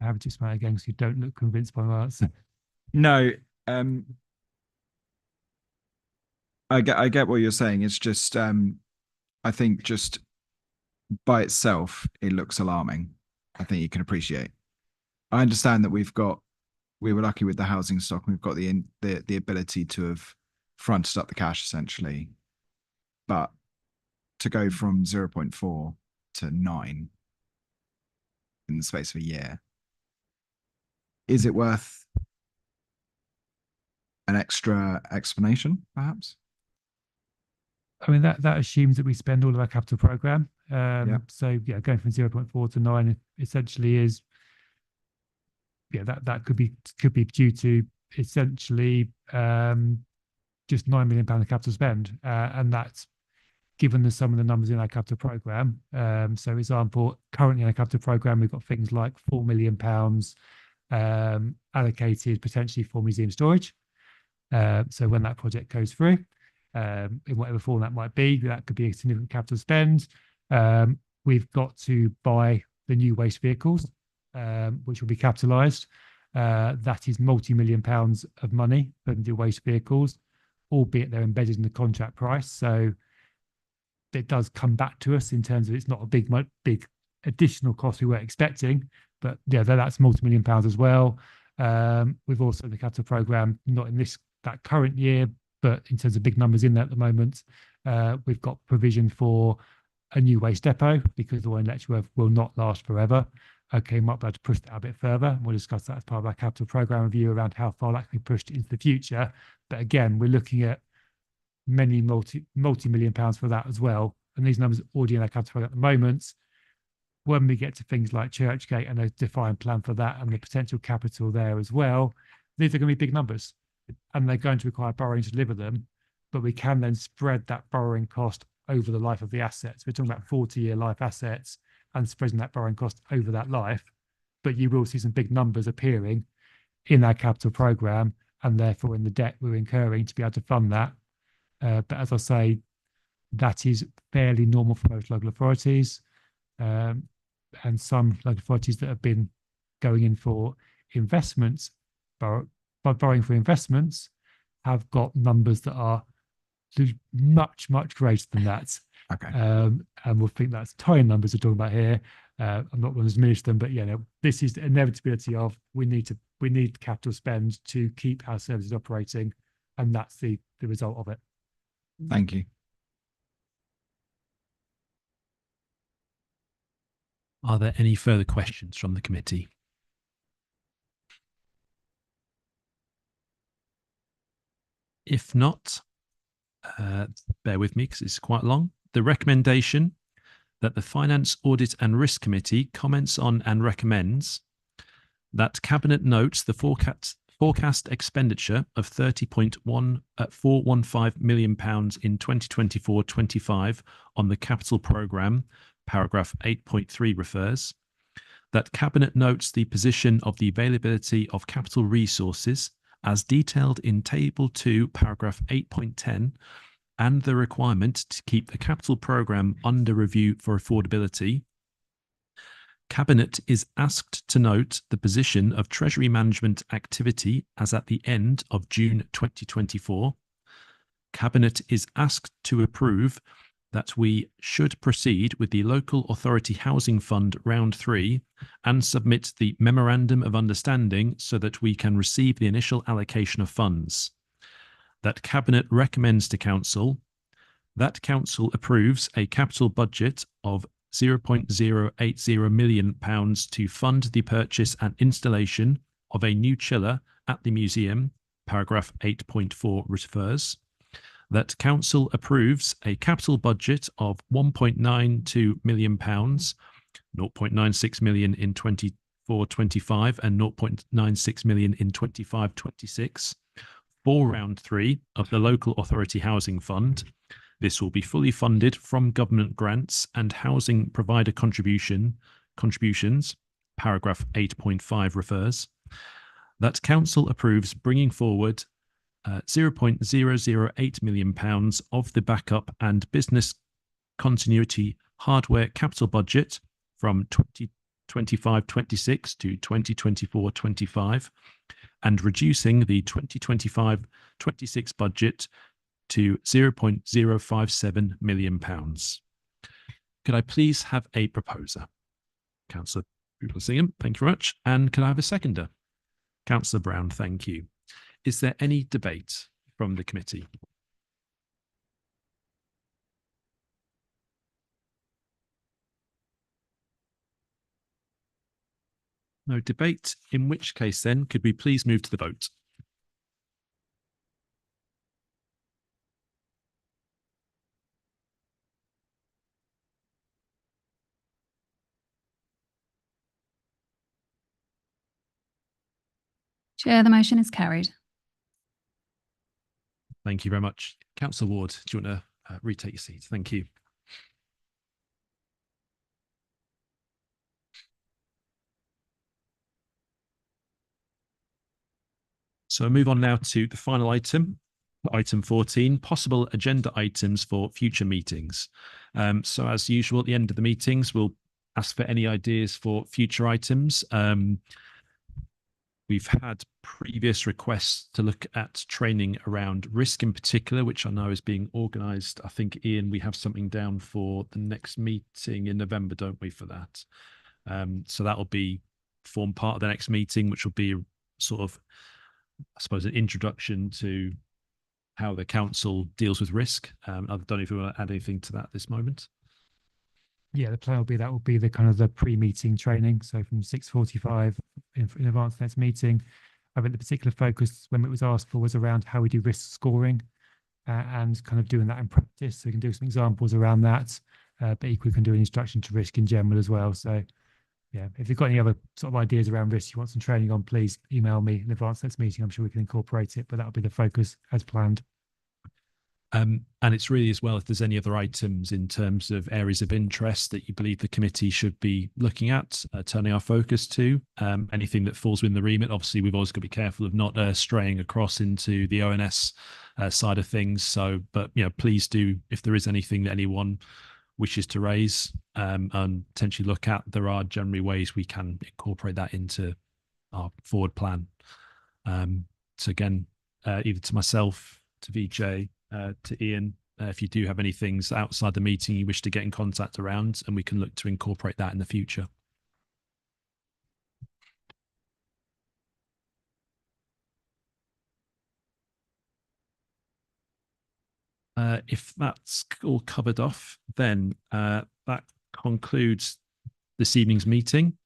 I have to smile again because you don't look convinced by my answer. No, I get what you're saying. It's just I think just by itself it looks alarming. I think you can appreciate. I understand that we were lucky with the housing stock and we've got the ability to have fronted up the cash essentially, but to go from 0.4 to 9 in the space of a year, is it worth an extra explanation, perhaps? I mean, that assumes that we spend all of our capital program. So yeah, going from 0.4 to 9 essentially is, yeah, that could be due to essentially just £9 million of capital spend, and that's given the some of the numbers in our capital programme. So, for example, currently in our capital programme, we've got things like £4 million allocated potentially for museum storage. So when that project goes through, in whatever form that might be, that could be a significant capital spend. We've got to buy the new waste vehicles, which will be capitalised. That is multi-million pounds of money for the waste vehicles, albeit they're embedded in the contract price. So it does come back to us in terms of it's not a big additional cost we weren't expecting, but yeah, that's multi-million pounds as well. We've also in the capital programme, not in that current year, but in terms of big numbers in there at the moment, we've got provision for a new waste depot because the one in Letchworth will not last forever. Okay, might be able to push that a bit further. We'll discuss that as part of our capital programme review around how far that can be pushed into the future. But again, we're looking at many multi-million pounds for that as well. And these numbers are already in our capital programme at the moment. When we get to things like Churchgate and a defined plan for that and the potential capital there as well, these are going to be big numbers and they're going to require borrowing to deliver them. But we can then spread that borrowing cost over the life of the assets. We're talking about 40-year life assets and spreading that borrowing cost over that life. But you will see some big numbers appearing in our capital programme and therefore in the debt we're incurring to be able to fund that. But as I say, that is fairly normal for most local authorities. And some local authorities that have been going in for investments, borrowing for investments, have got numbers that are much, much greater than that. Okay. And we'll think that's tiny numbers we're talking about here. I'm not going to diminish them, but this is the inevitability of we need capital spend to keep our services operating, and that's the result of it. Thank you. Are there any further questions from the committee? If not, bear with me because it's quite long. The recommendation that the Finance, Audit and Risk Committee comments on and recommends that Cabinet notes the forecast expenditure of £30.415 million in 2024-25 on the capital programme, paragraph 8.3 refers, that Cabinet notes the position of the availability of capital resources as detailed in Table 2, paragraph 8.10, and the requirement to keep the capital programme under review for affordability. Cabinet is asked to note the position of Treasury Management activity as at the end of June 2024. Cabinet is asked to approve that we should proceed with the Local Authority Housing Fund Round 3 and submit the Memorandum of Understanding so that we can receive the initial allocation of funds. That Cabinet recommends to Council that Council approves a capital budget of £0.080 million to fund the purchase and installation of a new chiller at the museum, paragraph 8.4 refers. That Council approves a capital budget of £1.92 million, 0.96 million in 24-25 and 0.96 million in 25-26 for round 3 of the Local Authority Housing Fund. This will be fully funded from government grants and housing provider contributions, paragraph 8.5 refers. That Council approves bringing forward £0.008 million of the backup and business continuity hardware capital budget from 2025-26 to 2024-25 and reducing the 2025-26 budget to £0.057 million. Could I please have a proposer? Councillor Singham, thank you very much. And could I have a seconder? Councillor Brown, thank you. Is there any debate from the committee? No debate, in which case then could we please move to the vote? Chair, the motion is carried. Thank you very much. Councillor Ward, do you want to retake your seat? Thank you. So I move on now to the final item, item 14, possible agenda items for future meetings. So as usual, at the end of the meetings, we'll ask for any ideas for future items. We've had previous requests to look at training around risk in particular, which I know is being organised. I think, Ian, we have something down for the next meeting in November, don't we, for that? So that will form part of the next meeting, which will be sort of, I suppose, an introduction to how the council deals with risk. I don't know if you want to add anything to that at this moment. Yeah, the plan will be that will be the kind of the pre-meeting training. So from 6:45 in advance of the next meeting. I think the particular focus when it was asked for was around how we do risk scoring and kind of doing that in practice. So we can do some examples around that, but equally we can do an introduction to risk in general as well. So yeah, if you've got any other sort of ideas around risk you want some training on, please email me in advance of the next meeting. I'm sure we can incorporate it, but that'll be the focus as planned. And it's really as well, if there's any other items in terms of areas of interest that you believe the committee should be looking at, turning our focus to, anything that falls within the remit. Obviously, we've always got to be careful of not straying across into the ONS side of things. So, but, you know, please do, if there is anything that anyone wishes to raise and potentially look at, there are generally ways we can incorporate that into our forward plan. So again, either to myself, to VJ, to Ian, if you do have any things outside the meeting you wish to get in contact around, and we can look to incorporate that in the future. If that's all covered off, then that concludes this evening's meeting.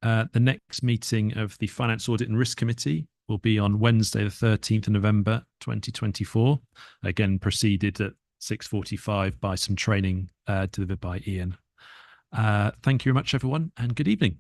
The next meeting of the Finance, Audit and Risk Committee will be on Wednesday, the 13th of November, 2024. Again, preceded at 6:45 by some training delivered by Ian. Thank you very much, everyone, and good evening.